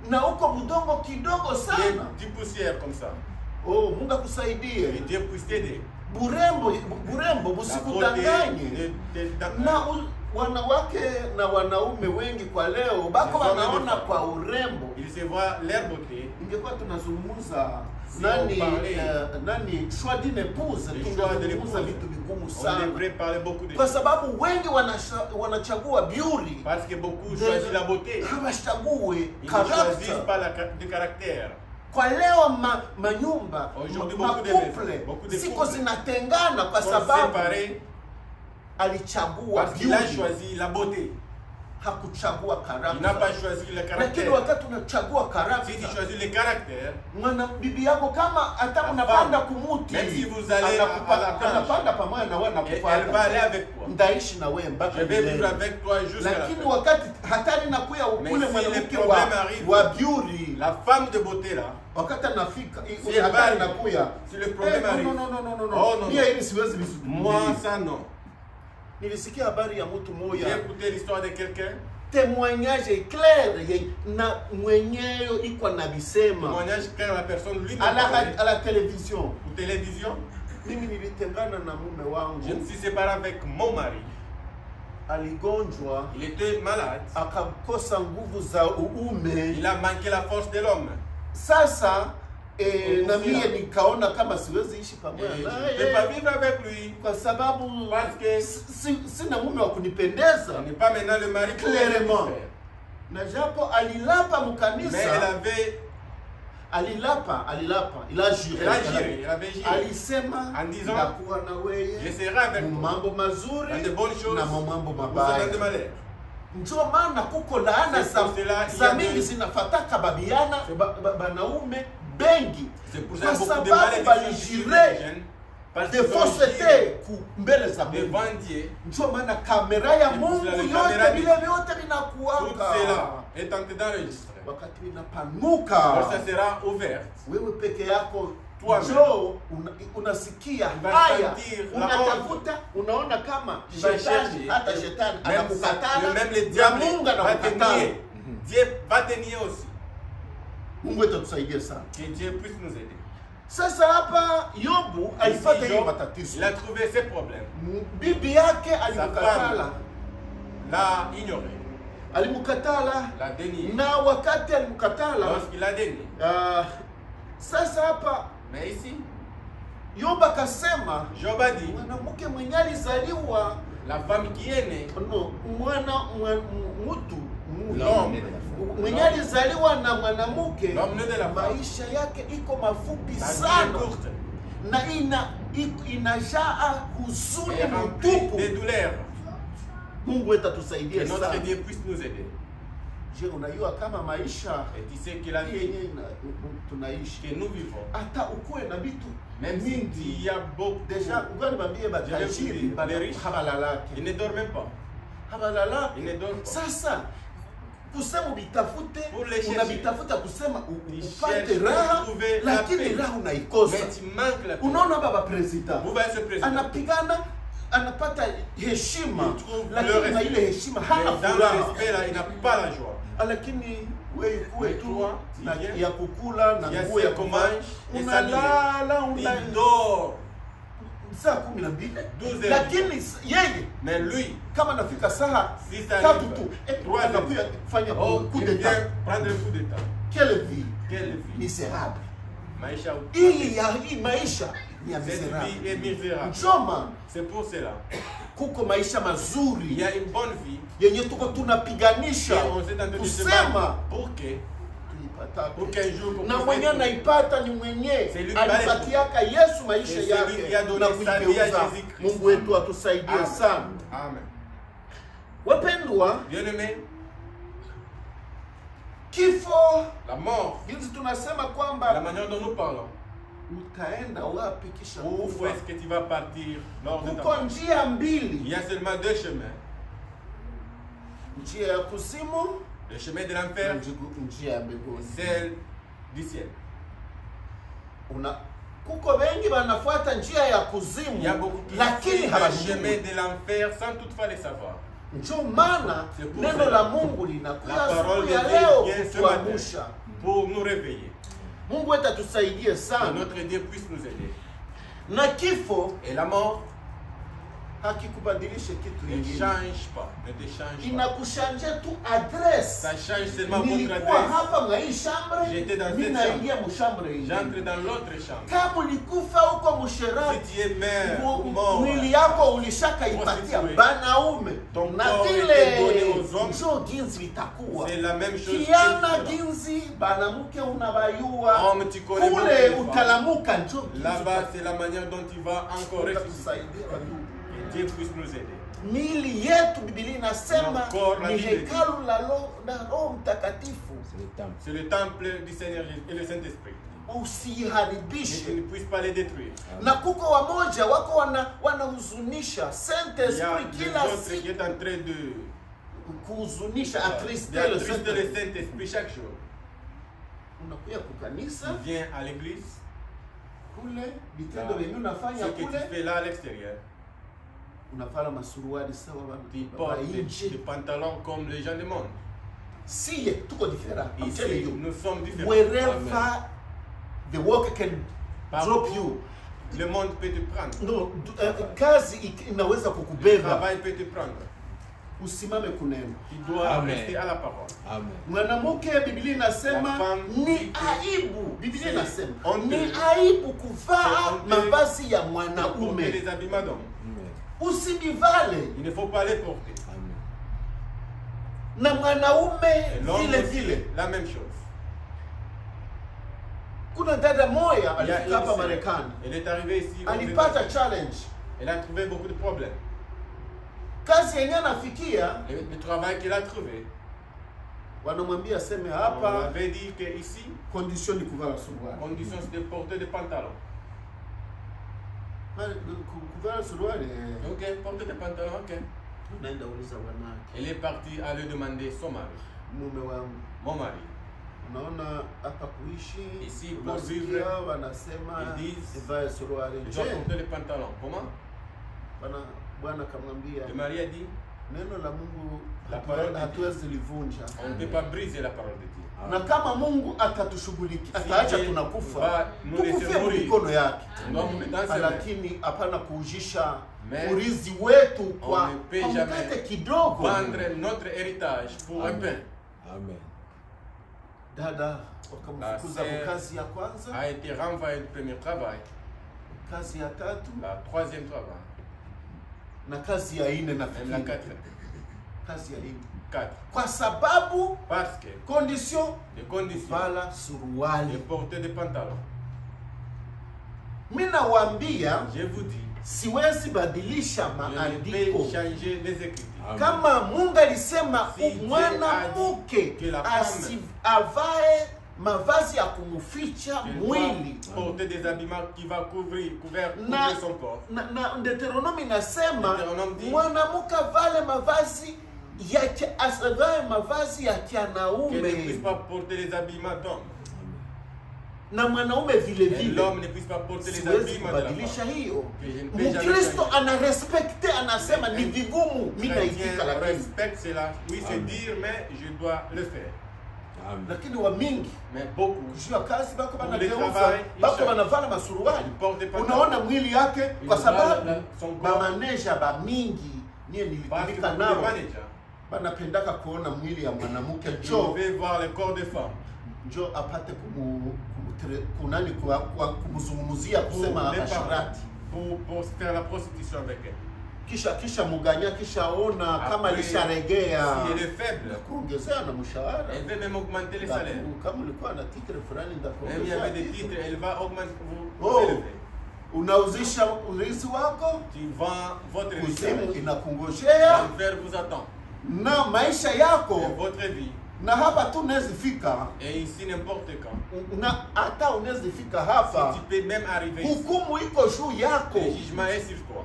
Na uko budongo kidogo Tu sana. es du poussière comme ça. Oh, Mungu akusaidie. Et Dieu puisse t'aider. Burembo busikudanganye. Na wanawake na wanaume wengi kwa leo bako wanaona kwa urembo. Il se voit leur beauté. Ingekuwa tunazungumza Si nani choix d'une épouse, tunazungumza vitu vigumu On sana. devrait parler beaucoup de Kwa choses. sababu wengi wanachagua beauty. Parce que beaucoup choisissent la beauté. Hawachague Ils ne choisissent character. pas le caractère. Kwa leo manyumba Aujourd'hui, beaucoup de siko couples zinatengana kwa sont sababu séparés alichagua parce qu'il a beauty, choisi la beauté. hakuchagua Il n'a pas character. choisi le Lakini caractère. wakati unachagua Si tu character, choisis le caractère, mwana bibi yako kama hata La unapanda femme, kumuti, même si vous allez à la planche, anapanda pamoja na wewe na elle va aller kufuata, avec toi. ndaishi na wewe mpaka Je vais vivre milele. avec toi jusqu'à la Lakini fin. wakati hatari nakuya Mais ule si mwanamke les problèmes arrivent, wa beauty, La femme de beauté là, wakati anafika Si ule hatari habari, nakuya, si le problème arrive. no. Oh, non, Mie non. hili siwezi moi vizungumzia. ça non. Nilisikia habari ya mtu J'ai mmoja, écouté l'histoire de quelqu'un, témoignage clair na mwenyeyo iko na bisema témoignage clair la personne lui à la télévision. ou télévision. Mimi nilitengana na mume Je wangu, me suis séparé avec mon mari. aligonjwa Il était malade. akakosa nguvu za uume. Il a manqué la force de l'homme. Sasa na Kufia. mie nikaona kama siwezi ishi Et pamoja je ne peux pas naye vivre avec lui. kwa sababu Parce que sina mume wa kunipendeza. ce n'est pas maintenant le mari qui Clairement. faire. Na japo alilapa Mais elle mkanisa, avait, alilapa, il a juré, elle avait géré. alisema En disant, nitakuwa na Je wewe serai avec mu toi. mambo mazuri Dans de bonnes choses, na mu mambo vous mabaya. avez de malheur. Ndio maana kuko laana C'est pour cela, il y a za mingi des- zinafataka babiana banaume bengi C'est pour kwa ça beaucoup de sababu malédictions qui balijire viennent. Parce de qu'ils ont fausseté juré ku mbele za Mungu. devant Dieu. Ndio maana kamera ya C'est pour Mungu cela, les yote caméras vile vyote Tout vinakuwaka cela est en train d'enregistrer. wakati Quand vinapanuka, ça sera ouvert, wewe peke yako Toi njoo unasikia vas haya, sentir la unatafuta, unaona kama tu vas shetani, chercher. hata Et shetani même, anakukatala même le na diable Mungu va te anakukatala. nier. Dieu va te nier aussi. Mungu atatusaidia sana. Que Dieu puisse nous aider. Sasa hapa Yobu alipata Ici, hiyo Job, matatizo. il a trouvé ses problèmes. Bibi yake Sa alimkatala, femme l'a ignoré, alimkatala l'a dénié. na wakati alimkatala, Lorsqu'il a dénié. sasa hapa Mais ici, Yobu akasema Job a dit, mwanamke mwenye alizaliwa la femme qui est née, mtu l'homme, mwenye alizaliwa na mwanamke, l'homme né de la femme, maisha yake iko mafupi la vie est sana courte na inajaa huzuni et remplie mtupu. de douleurs. Mungu Que atatusaidia notre sana. Dieu puisse nous aider. Je, unajua kama maisha Et tu sais que la vie yenye tunaishi, que nous vivons, hata ukuwe na vitu même mingi, s'il y a beaucoup, deja ngani bambie batajiri Je vais vous dire, les riches, habalalake ils ne dorment même pas. habalalake. Ils ne dorment pas. Sasa kusema ubitafute, Pour les chercher. unabitafuta kusema Ils upate cherchent raha, pour trouver la lakini paix. raha unaikosa. Mais tu manques la paix. Unaona baba president Vous voyez ce président, anapigana, anapata heshima, Il trouve le lakini na respect. ile heshima mais hana dans le furaha. respect là, il n'a pas la joie. Lakini wewe kuwe Mais tu toi, na tu viens, ya kukula na il y a nguo ya ce kuvaa, commage et unalala Il dort saa 12, 12 lakini yeye Mais lui, kama nafika saa si ça tatu arrive, tu trois anakuya heures, fanya oh, coup il d'état. vient prendre le coup d'état. Quelle vie Quelle vie. miserable! Maisha Hii maisha ni ya Cette miserable. vie est misérable. Njoma C'est pour cela. kuko maisha Il y mazuri a une bonne vie. yenye tuko Et tunapiganisha on s'est entendu se kusema battre pour tuipatake. qu'un jour, qu'on Na puisse mwenye être- anaipata ni mwenye C'est lui qui va alipatiaka Yesu maisha C'est celui qui a yake donné na sa vie à kuigeuza. Jésus-Christ. Mungu wetu atusaidie Amen. sana. Amen. Wapendwa, Bien-aimés, kifo la mort, jinsi tunasema la kwamba manière dont nous parlons, utaenda wapi kisha où kufa. est-ce que tu vas partir lors de ta Kuko mort? njia Il mbili, y a seulement deux chemins. njia ya kuzimu Le chemin de na l'enfer, njia ya mbinguni. celle du ciel. Kuko wengi wanafuata njia ya Il y a kuzimu beaucoup qui lakini suivent le hawajui. chemin de l'enfer sans toutefois le savoir. Ndio maana C'est pour neno cela. la Mungu La linakuja parole siku de ya Dieu leo vient ce matin kutuamsha. pour nous réveiller. Mungu wetu atusaidie Que sana. notre Dieu puisse nous aider. Na kifo Et la mort hakikubadilishe kitu ne kingine, change pas, ne te change pas. inakushanje tu address. Ça change seulement votre Nilikuwa adresse. hapa mwa hii chambre, J'étais dans mimi cette naingia mshambre hii. J'entre dans l'autre chambre. Kama ulikufa huko msherati, Si tu es mort, mwili yako ulishaka ipatia Prostituée. banaume, Ton na corps vile était donné aux hommes. njo ginzi itakuwa c'est la même chose. kiana que ginzi banamuke unabayua Homme, tu connais beaucoup kule les femmes. utalamuka njo Là-bas, c'est la manière dont tu vas encore ressusciter. utatusaidia watu. Que Dieu puisse nous aider. Miili yetu Biblia inasema Notre corps, la ni Bible dit. hekalu la Roho Mtakatifu, C'est le temple. C'est le temple du Seigneur et le Saint-Esprit. Et tu usiharibishe. ne puisses pas les détruire. Na kuko wamoja wako wanahuzunisha Saint Il y a Esprit des kila autres qui siku, est en train de kuhuzunisha, attrister le d'attrister le Saint-Esprit. Saint-Esprit chaque jour. Unakuya kukanisa Tu viens à l'église, kule, vitendo vyenye ce unafanya que tu kule, fais là à l'extérieur, unavala masuruali sawa tu baba portes des nje. pantalons comme les gens du monde. Siye tuko different. I'm telling Ici, you. nous sommes différents. Wherever the work can drop you. Le monde peut te prendre. No, kazi inaweza Le kukubeba. travail peut te prendre. Usimame kuneno. Tu dois Amen. rester à la parole. Amen. Mwanamke, Biblia inasema La femme ni dit que aibu. Biblia c'est inasema honteux. ni aibu kuvaa C'est honteux mavazi ya Porter mwanaume. les habillements d'homme. Amen. Usibivale. Il ne faut pas les porter. Amen. Na mwanaume Et l'homme vile aussi, vile. la même chose. Kuna dada moya Il y a alifika hapa une sœur, Marekani. elle est arrivée ici. aux Alipata États-Unis. challenge. Elle a trouvé beaucoup de problèmes. Kazi yenyewe anafikia, Le travail qu'elle a trouvé, wanamwambia aseme on hapa avait dit qu'ici, condition ni kuvala la suruali. condition c'est de porter des pantalons. Kuvala suruali Ok, porter des pantalons, ok. unaenda uliza wanawake. Elle est partie à lui demander son mari. Mume wangu, Mon mari, unaona hapa kuishi Ici, pour unasikia vivre, wanasema ils disent, ivae suruali. je dois Je, porter les pantalons. Comment? Bwana akamwambia Le mari a dit, neno la Mungu La parole de hatuwezi livunja, on ne peut pas briser la parole de Dieu. na kama Mungu atatushughulikia ataacha Dieu tunakufa, va nous laisser tukufie mourir. mikono yake, On doit mourir dans ses mains. lakini hapana kuujisha Mais urizi wetu kwa on ne peut kwa jamais mkate kidogo. Vendre notre héritage pour un pain Amen. Dada wakamfukuza La sœur kazi ya kwanza, a été renvoyé du premier travail, kazi ya tatu la troisième travail, na kazi ya nne, même la nafikiri quatrième. kazi ya nne, 4. kwa sababu Parce que condition les conditions vala de suruali. porter des pantalons. Mimi nawaambia Je vous dis, siwezi badilisha je ne maandiko. peux changer les Écritures. Amen. Kama Mungu alisema Si Dieu mwanamke a dit que la femme avae mavazi ya kumficha Elle mwili, doit porter des habillements qui va couvrir na son corps. na Deuteronomi inasema Deuteronomy dit, mwanamke avale mavazi yake, asivae mavazi ya Qu'elle ne puisse kianaume, pas porter les habillements d'homme. na mwanaume vile Et vile. l'homme ne puisse pas porter les Siwezi habillements de la kubadilisha femme. hiyo. Que je ne peux jamais Mkristo changer. anarespekte, anasema ni vigumu, mimi naitika, Chrétien lakini respecte cela. Oui, c'est Amen. dire, mais je dois le faire. Amen. lakini wa mingi Mais beaucoup, kujua kazi bako Pour banageuza, le travail, bako ils banavala masuruali, ils portent des pantalons. unaona mwili yake, kwa Ils sababu valent son corps. bamaneja ba mingi niye Parce que nilitumika pour les nao managers, banapendaka kuona mwili ya mwanamke je njo vais voir le corps des femmes njo apate kumzungumzia pour kusema les parler, asharati, pour faire la prostitution avec elle. kisha muganya, kisha ona kama Après, lisharegea, si elle est faible, kuongezea na mshahara. elle veut même augmenter les salaires. Kama ulikuwa na titre fulani Même il y avait des titres, elle va augmenter, vous Oh. élever. Unauzisha urithi wako, Tu vends votre kuzimu héritage. inakungojea, L'enfer vous attend. na maisha Et yako, votre vie. na hapa tu unaweza fika, Et ici, n'importe quand. na hata unaweza fika hapa, Si tu peux même arriver ici. hukumu iko juu yako, Le jugement est sur toi.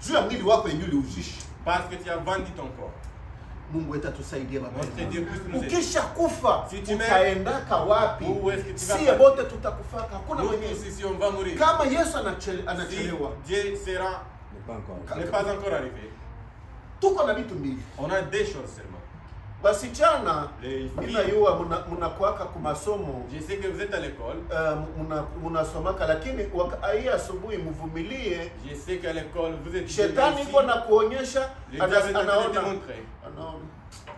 juu ya mwili wako yenyewe uliujisha. Parce que tu as vendu ton corps. Mungu wetu atusaidie baba. Notre Dieu puisse nous aider. Ukisha kufa Si tu meurs, utaendaka wapi? où est-ce que tu vas Sie partir? bote tutakufaka, hakuna Nous mwenye. tous ici, on va mourir. Kama Yesu Si anachelewa, Dieu sera, n'est pas encore arrivé. tuko na vitu mbili. On a deux choses seulement. Wasichana, Les mina filles, yuwa munakuwaka kumasomo, je sais que vous êtes à l'école. munasomaka, lakini hii asubuhi mvumilie. Je sais qu'à l'école, vous êtes Shetani ici. iko na kuonyesha, Le diable est en train de anaona démontrer.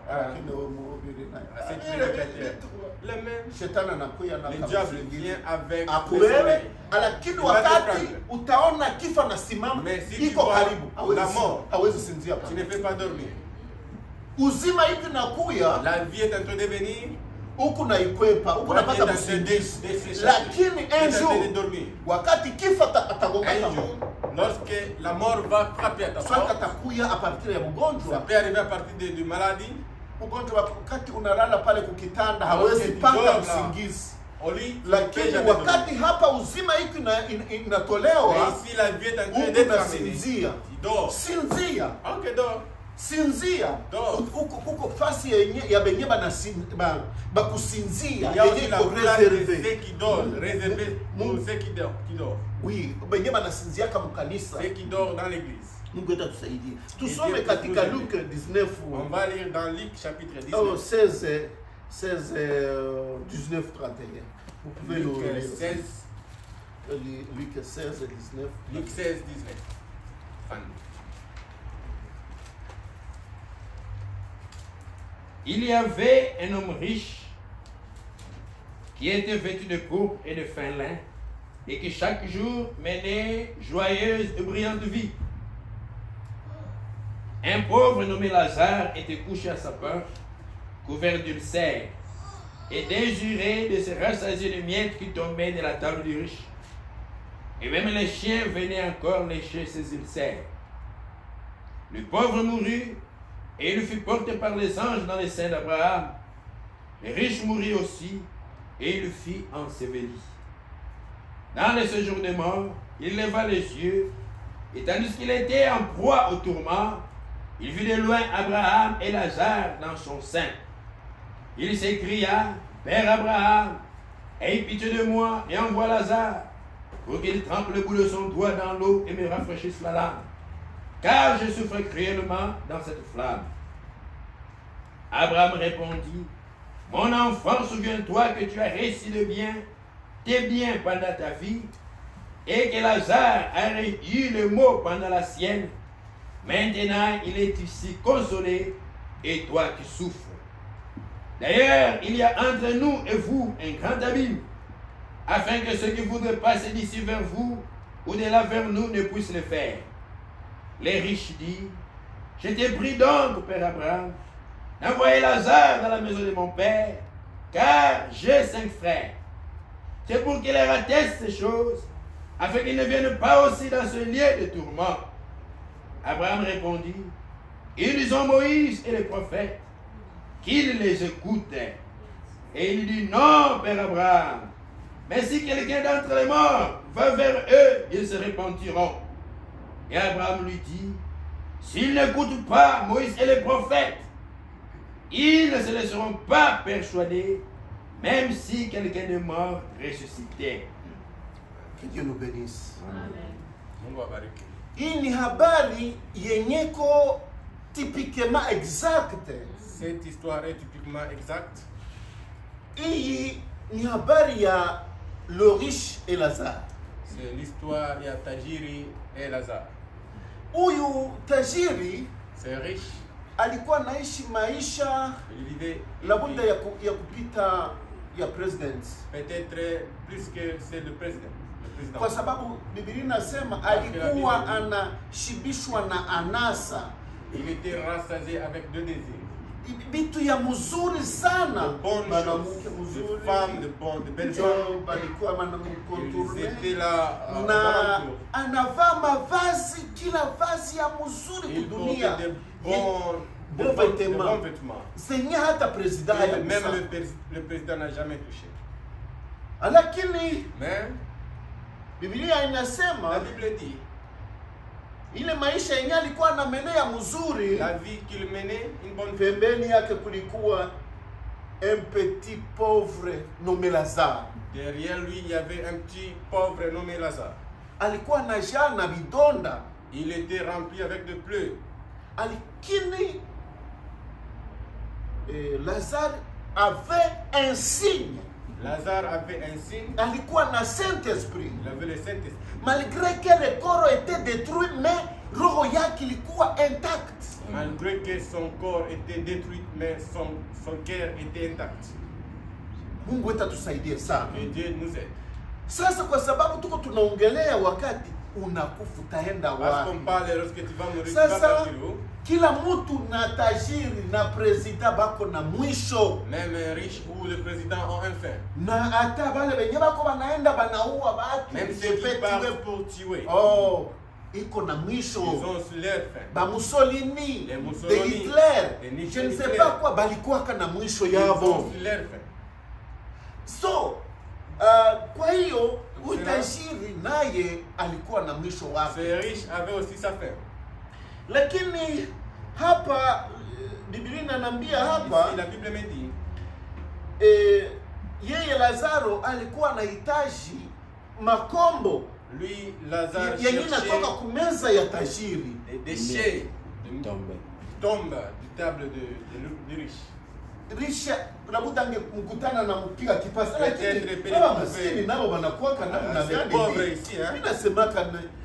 lakini wewe mhubiri naye. C'est une locataire. Le même. Shetani anakuya na Le kama diable zingine. vient avec le Akuwewe, soleil. lakini Il va te wakati prendre. utaona kifo na simama, Mais si tu iko vois karibu, la mort, hawezi sinzia Tu pale. ne peux pas dormir. Uzima hivi nakuya La vie est en train de venir. huku naikwepa, huku Toi, tu es napata en train de usingizi, s'échapper. lakini Tu es en train de enjo dormir. wakati kifo atagonga Un kama jour, lorsque la mort va frapper à ta swali porte, atakuya a partir ya ça mgonjwa. peut arriver à partir de maladie. Mgonjwa wakati unalala pale kukitanda hawezi tu pata dors là. usingizi, Au lit, tu ne peux lakini jamais wakati dormir. hapa uzima hiki Mais inatolewa, ici, la vie est en train huku d'être amenée. nasinzia. Tu dors. Sinzia, Ok, dors. sinzia. Dors. Huko fasi yenye ya benye bakusinzia Il y a yenye aussi la iko place de reserve. ceux qui dorment, réservée pour ceux qui dorment. Oui, benye banasinziaka mkanisa. Ceux qui dorment dans l'église. Mungu wetu atusaidie. Tusome Dieu katika nous Luc aide. 19 On va lire dans Luc chapitre 19. 16 19 31. Vous pouvez Luc le lire. 16, Luc 16 19. Luc 16, 19. Fan. Il y avait un homme riche qui était vêtu de pourpre et de fin lin et qui chaque jour menait joyeuse et brillante vie. Un pauvre nommé Lazare était couché à sa porte, couvert d'ulcères, et désirait de se rassasier de miettes qui tombaient de la table du riche. Et même les chiens venaient encore lécher ses ulcères. Le pauvre mourut, et il fut porté par les anges dans les seins d'Abraham. Le riche mourut aussi, et il fut enseveli. Dans le séjour des morts, il leva les yeux, et tandis qu'il était en proie au tourment, il vit de loin Abraham et Lazare dans son sein. Il s'écria, « Père Abraham, aie pitié de moi et envoie Lazare, pour qu'il trempe le bout de son doigt dans l'eau et me rafraîchisse la langue, car je souffre cruellement dans cette flamme. » Abraham répondit, « Mon enfant, souviens-toi que tu as réussi tes biens pendant ta vie, et que Lazare a eu le mot pendant la sienne. Maintenant, il est ici consolé, et toi tu souffres. D'ailleurs, il y a entre nous et vous un grand abîme, afin que ceux qui voudraient passer d'ici vers vous ou de là vers nous ne puissent le faire. » Les riches dirent, « Je te prie donc, Père Abraham, d'envoyer Lazare dans la maison de mon père, car j'ai 5 frères. C'est pour qu'il leur atteste ces choses, afin qu'ils ne viennent pas aussi dans ce lieu de tourment. » Abraham répondit, « Ils ont Moïse et les prophètes, qu'ils les écoutent. » Et il dit, « Non, Père Abraham, mais si quelqu'un d'entre les morts va vers eux, ils se repentiront. » Et Abraham lui dit, « S'ils n'écoutent pas Moïse et les prophètes, ils ne se laisseront pas persuader, même si quelqu'un de mort ressuscitait. » Que Dieu nous bénisse. Mungu abariki. Hii ni habari yenyeko typiquement exacte. Cette histoire est typiquement exacte. Hii ni habari ya le riche et Lazare. C'est l'histoire ya tajiri et Lazare. Huyu tajiri C'est riche. alikuwa anaishi maisha Il vivait labda ya kupita ya president, peut-être plus que c'est le président. kwa sababu Biblia inasema alikuwa anashibishwa na anasa, Il était rassasié avec deux désirs. vitu ya mzuri sana, De bonnes mwanamke choses, de mzuri, femmes, de belles femmes. balikuwa mwanamke Ils contourné étaient là na dans anavaa mavazi, kila vazi ya mzuri Ils kudunia. portaient des bons de bon bons vêtements. vêtements. zenye hata president Et même hayagusa. le président n'a jamais touché. Lakini Mais Biblia la inasema Bible dit, ile maisha yenye alikuwa anamenea mzuri, la vie qu'il menait, une bonne vie. pembeni yake kulikuwa un petit pauvre nommé Lazare. Derrière lui, il y avait un petit pauvre nommé Lazare. Alikuwa na njaa na vidonda, Il était rempli avec de pleurs. lakini Lazare avait un signe. Lazare avait un signe, Alikuwa na Saint-Esprit. il avait le Saint-Esprit. Malgré que le corps était détruit, mais roho yake ilikuwa intact. Malgré que son corps était détruit, mais son cœur était intact. Mungu wetu atusaidie sana. Que Dieu nous aide. Sasa kwa sababu tuko tunaongelea wakati unakufa utaenda Parce wapi? qu'on parle lorsque tu vas mourir, tu vas Sasa partir où? kila mtu na tajiri na president bako na mwisho, Même un riche ou le président ont un fin. na hata wale wenye bako wanaenda banaua batu Même ceux qui partent pour tuer, oh, iko na ils mwisho. ont leur fin. Ba Mussolini, Les de Mussolini, Hitler, les je ne sais Hitler. pas quoi, balikuwaka na mwisho Ils yavo. ont leur fin. So kwa hiyo utajiri naye alikuwa na mwisho wake, Ce riche avait aussi sa fin. lakini hapa Biblia inaniambia hapa Ici, la Bible me dit, yeye Lazaro alikuwa anahitaji makombo lui, Lazare yenye cherchait inatoka kumeza ya tajiri. des déchets de Tombe. tombes du table du riche. Risha labda angemkutana na mpiga kipasi, Peut-être lakini peut-être baba pouvait- maskini nao wanakuwaka namna c'est gani? pauvre ici, hein? Mimi nasemaka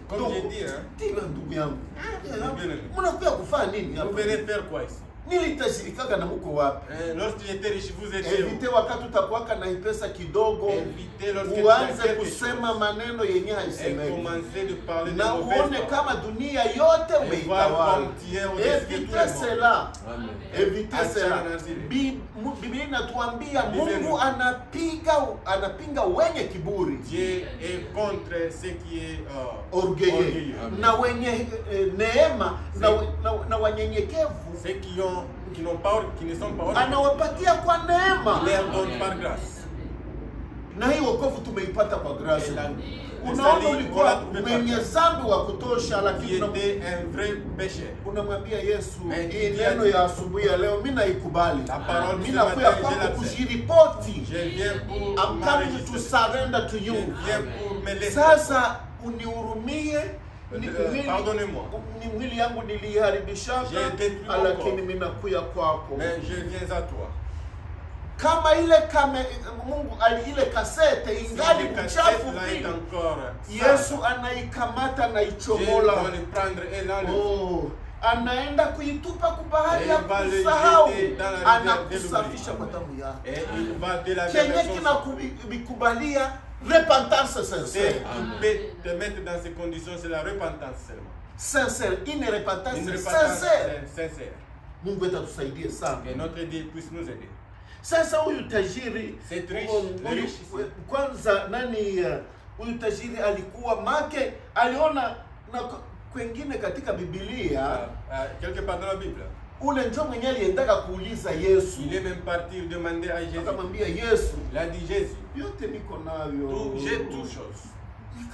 Comme donc, j'ai dit, hein? tila ndugu yangu, bien. mnakuja kufanya nini Vous hapa? venez faire quoi ici? Nilitajirikaga na mko wapi? Lorsque j'étais riche, vous étiez où? Evite wakati utakuwaka na pesa kidogo, Évitez lorsque tu uanze as quelque kusema chose. maneno yenye Et haisemeki, commencez de parler de na mauvaises uone paroles. kama dunia yote Et umeitawala. voir comme tu es au-dessus de tout Evite le monde. cela. Amen. Evite Achana cela. na zile. Biblia inatuambia Biblia Mungu anapinga wenye kiburi, Dieu est contre ce qui est orgueilleux, orgueilleux. na wenye neema na wanyenyekevu Ceux qui ne sont pas orgueilleux, anawapatia kwa neema. il leur donne par grâce. Na hii wokovu tumeipata kwa grace. Et la- Unaona, le salut, ulikuwa voilà, tu peux mwenye pas. dhambi wa kutosha, Qui lakini était un vrai pécheur. unamwambia Yesu, Mais hii Dieu a neno dit- ya asubuhi ya leo mimi naikubali, La parole mimi ce nakuya matin, je kwako l'accepte. kujiripoti. Je viens pour I'm coming to m'enregistrer. surrender to Je you. viens pour me laisser. Sasa unihurumie, Pardonnez-moi. ni mwili yangu niliharibishaka, J'ai détruit mon lakini corps. mimi nakuya kwako. Mais je viens à toi. Kama ile Mungu ile kasete ingali Si le mchafu cassette là est vile, encore Yesu anaikamata na Dieu ichomola. va le prendre et l'enlever. Oh, anaenda kuitupa kubahari ya Et il va le kusahau, jeter dans la rivière anakusafisha de kwa damu yake. Et il va délaver Chenye avec son sang. kinakubikubalia repentance Ce sincere, qui peut te mettre dans ces conditions, c'est la repentance seulement. sincere, une repentance Une repentance sincere. sincère. Mungu wetu atusaidie sana. Que notre Dieu puisse nous aider. Sasa huyu tajiri C'est riche, huyu- le riche ici. kwanza nani huyu tajiri alikuwa make aliona na kwengine katika Biblia Quelque part dans la Bible, ule njo mwenye aliendaka kuuliza Yesu, il est même parti demander à Jésus. akamwambia Yesu, Il a dit Jésus, yote niko navyo, j'ai tout chose.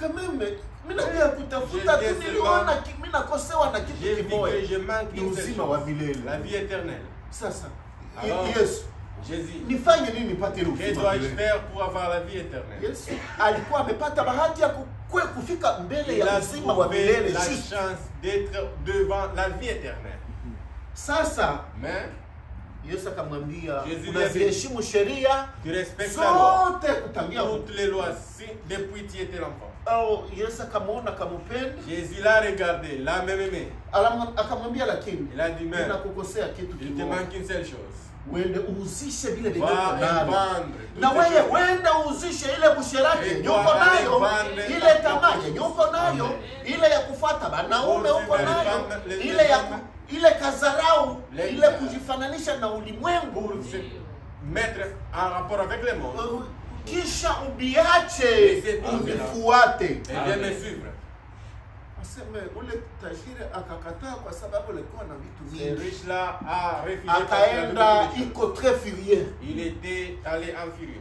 kameme mimi nakuja kutafuta tu, niliona mimi nakosewa na kitu J'ai vu kimoja, que je manque ni une seule uzima wa chose, milele. la vie éternelle. Sasa Alors, Yesu, Jésus, nifanye nini nipate ile que uzima wa dois-je milele? faire pour avoir la vie éternelle? Yesu alikuwa amepata bahati ya kufika mbele Il ya a uzima wa trouvé milele. la Juste. chance d'être devant la vie éternelle. Sasa Mais Yesu akamwambia, Jésus unaziheshimu sheria tu respectes la loi, zote kutangia. toutes les lois, si depuis tu étais l'enfant. Au Yesu akamwona akamupenda, Jésus l'a regardé, l'a même aimé. akamwambia lakini Il a dit, mais ninakukosea kitu il te kimoja, manque une seule chose. uende uuzishe vile Va vilivyoko et navyo, vendre. na toutes ces wewe choses. uende uuzishe ile busherati Eh, yenye uko Bwana, nayo, Bwana, ile Bwana, tamaa yenye uko nayo, Amen. ile ya kufuata wanaume Wote uko wale nayo, femme- les ile ya femmes- ile kazarau, Les- ile kujifananisha na ulimwengu, Pour se mettre en rapport avec le monde. kisha ubiache Laissez tomber là. unifuate. Et viens me suivre. Aseme ule tajiri akakataa kwa sababu alikuwa na vitu Ce vingi. riche-là a refusé parce qu'il Akaenda avait beaucoup de iko très furieux. Il était allé en furie.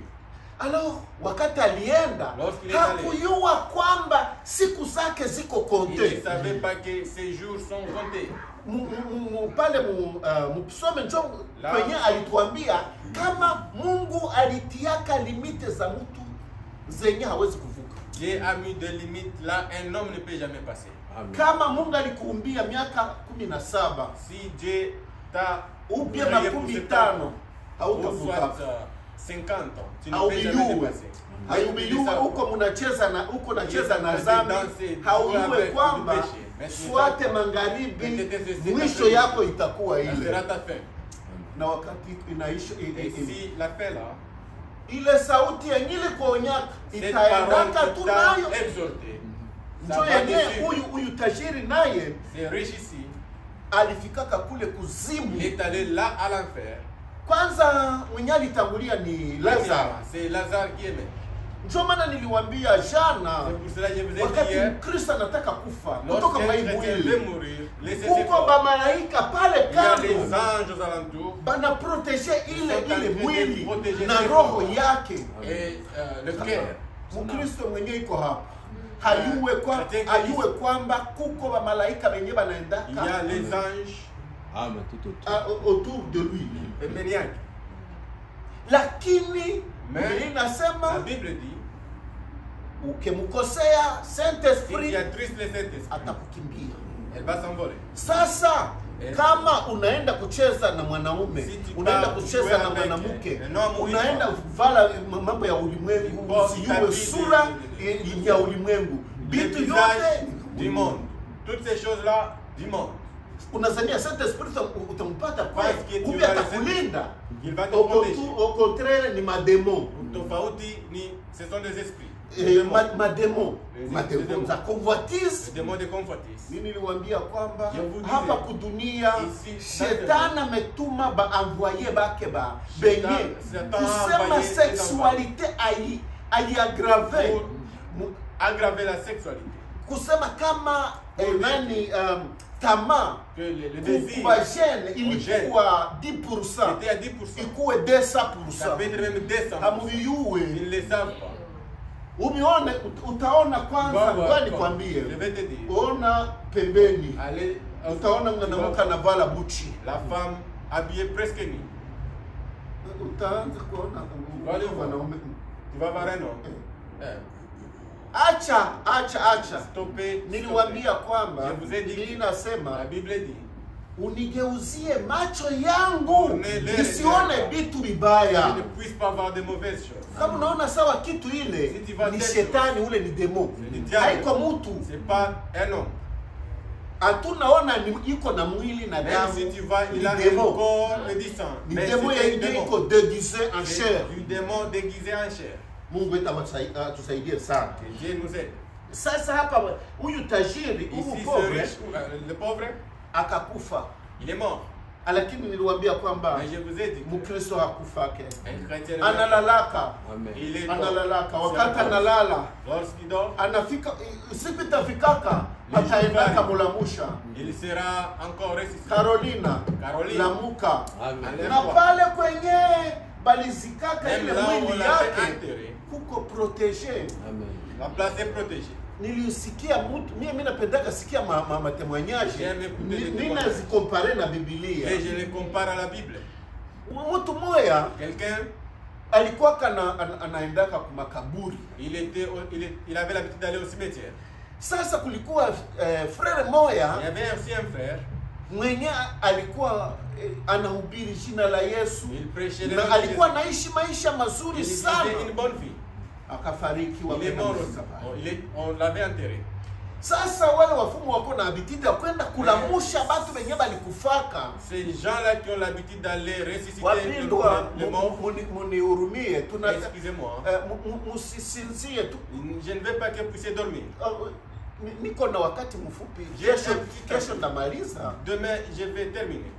Alors wakati alienda Lorsqu'il est allé, hakujua kwamba siku zake ziko il ne konte. savait pas que ses jours sont comptés. Pale msome njo La- kwenye alituambia kama Mungu alitiaka limite za mtu zenye hawezi kuvuka. Dieu a mis des limites là, un homme ne peut jamais passer. Amen. Kama Mungu alikuumbia miaka 17 Si Dieu t'a upya créé pour makumi 7 tano ans, ou hautavuka. soit 50 ans, tu ne peux jamais Haubiuwe dépasser. haubiuwe huko mnacheza na huko nacheza na Yes, zambi, danse, haujue avec kwamba le péché. Mais si swate ça- magharibi Peut-être mwisho c'est- yako itakuwa Ça ile. sera ta fin. Na wakati inaisha Et si la fin là, ile sauti yenye ilikuonyaka cette parole itaendaka qui tu t'a nayo exhorté, ça njo va yenye te suivre. huyu tajiri naye C'est riche ici, alifikaka kule il kuzimu. est allé là à l'enfer. Kwanza mwenye alitangulia ni Lazaro. C'est Lazare qui aimait. Njo maana niliwaambia jana, C'est pour cela que je vous ai dit wakati hier, Mkristo anataka kufa kutoka lorsqu'un kwa hii chrétien veut mwili, mourir, laissez ses kuko corps. bamalaika pale Il y a kando les anges aux alentours bana protege ile mwili Protéger na ses roho corps. yake. et le cœur. Mkristo mwenye iko hapa hayuwe kwamba kuko bamalaika benye Il y a banaendaka les anges Amen. Tout autour. autour de lui, démoniaques. lakini Mais Biblia la inasema Bible dit, ukimkosea Saint si Esprit tu attristes le Saint-Esprit, atakukimbia. elle va s'envoler. Sasa kama unaenda kucheza na mwanaume, Si tu unaenda pars kucheza jouer na avec mwanamke, un homme ou une unaenda femme, kuvala mambo ya ulimwengu, Bon, usijue tabidi- sura ya ulimwengu, les vitu visages yote du monde, toutes ces choses-là du monde. unazania Saint Esprit utampata kwa Parce que tu kumbe vas le atakulinda. Il va te protéger. Au contraire ni mademon, Tofauti ni, ce sont des esprits. mademon Les démons. za convoitise. Les démons de convoitise. Mimi niliwaambia kwamba Je vous disais, hapa kudunia ici, shetani ametuma baenvoye bake ba benye Satan a kusema envoyé sexualite aliagrave Pour aggraver la sexualité. kusema kama nani tamaa Que le désir kwa gene ilikuwa 10% était à 10%. ikuwe Ça 200%. peut être même 200%. Hamuyuwe Ils ne le savent pas. umione, utaona kwanza, Bon, ngoja bon, nikwambie, je vais te dire. ona pembeni Allez, utaona mwanamke anavala buchi, la femme habillée presque nue. utaanza kuona Wale wanaume. Tu vas voir un homme. Acha, Stoppez. niliwaambia kwamba Je vous ai dit. Biblia La inasema Bible dit. unigeuzie macho yangu Unele- nisione vitu Je vibaya. ne puisse pas voir de mauvaises choses. Kama unaona sawa kitu ile Si tu vas ni tête, shetani, ule ni demo, C'est du diable. haiko mtu. C'est pas un homme. Hatunaona iko na mwili na Même damu, si tu vois, il ni a un demo, corps et du sang. ni Mais demo c'est un yenye démon. iko déguisé en C'est chair. du démon déguisé en chair. Mungu wetu atusaidie sana. Que Dieu nous aide. Sasa hapa huyu tajiri Ici, huyu ce pobre riche, le pauvre, akakufa, il est mort. lakini niliwaambia kwamba Mais je vous ai dit que Mkristo hakufake, un chrétien, analalaka Amen. il est analalaka. mort. Wakati analala Lorsqu'il dort, anafika, siku itafikaka ataendaka mulamusha il sera encore ressuscité. Carolina Caroline. lamuka, Amen. na pale kwenye balizikaka Même ile là où on mwili l'a fait yake enterrer, kuko protege. Amen. la place est protégée. Nilisikia mtu mimi napendaka sikia matemoignage, J'aime écouter les mimi témoignages. nazikompare na Biblia. Et je les compare à la Bible. Mtu moya Quelqu'un, alikuwa anaendaka ku makaburi. il avait l'habitude d'aller au cimetière. Sasa kulikuwa frere moya Il y avait aussi un frère, mwenye alikuwa anahubiri jina la Yesu il prêchait le na nom de alikuwa Jésus. anaishi maisha mazuri Il sana, vivait une bonne vie. akafariki. Il est mort aussi. On l'avait enterré. Sasa wale wafumu wako na habitidi ya kwenda kulamusha batu benye balikufaka. Ces gens-là qui ont l'habitude d'aller ressusciter Wapendwa, les morts, munihurumie, excusez-moi, musisinzie tu. je ne veux pas que vous puissiez dormir. Niko na wakati mfupi, J'ai kesho un petit kesho temps. ndamaliza. Demain, je vais terminer.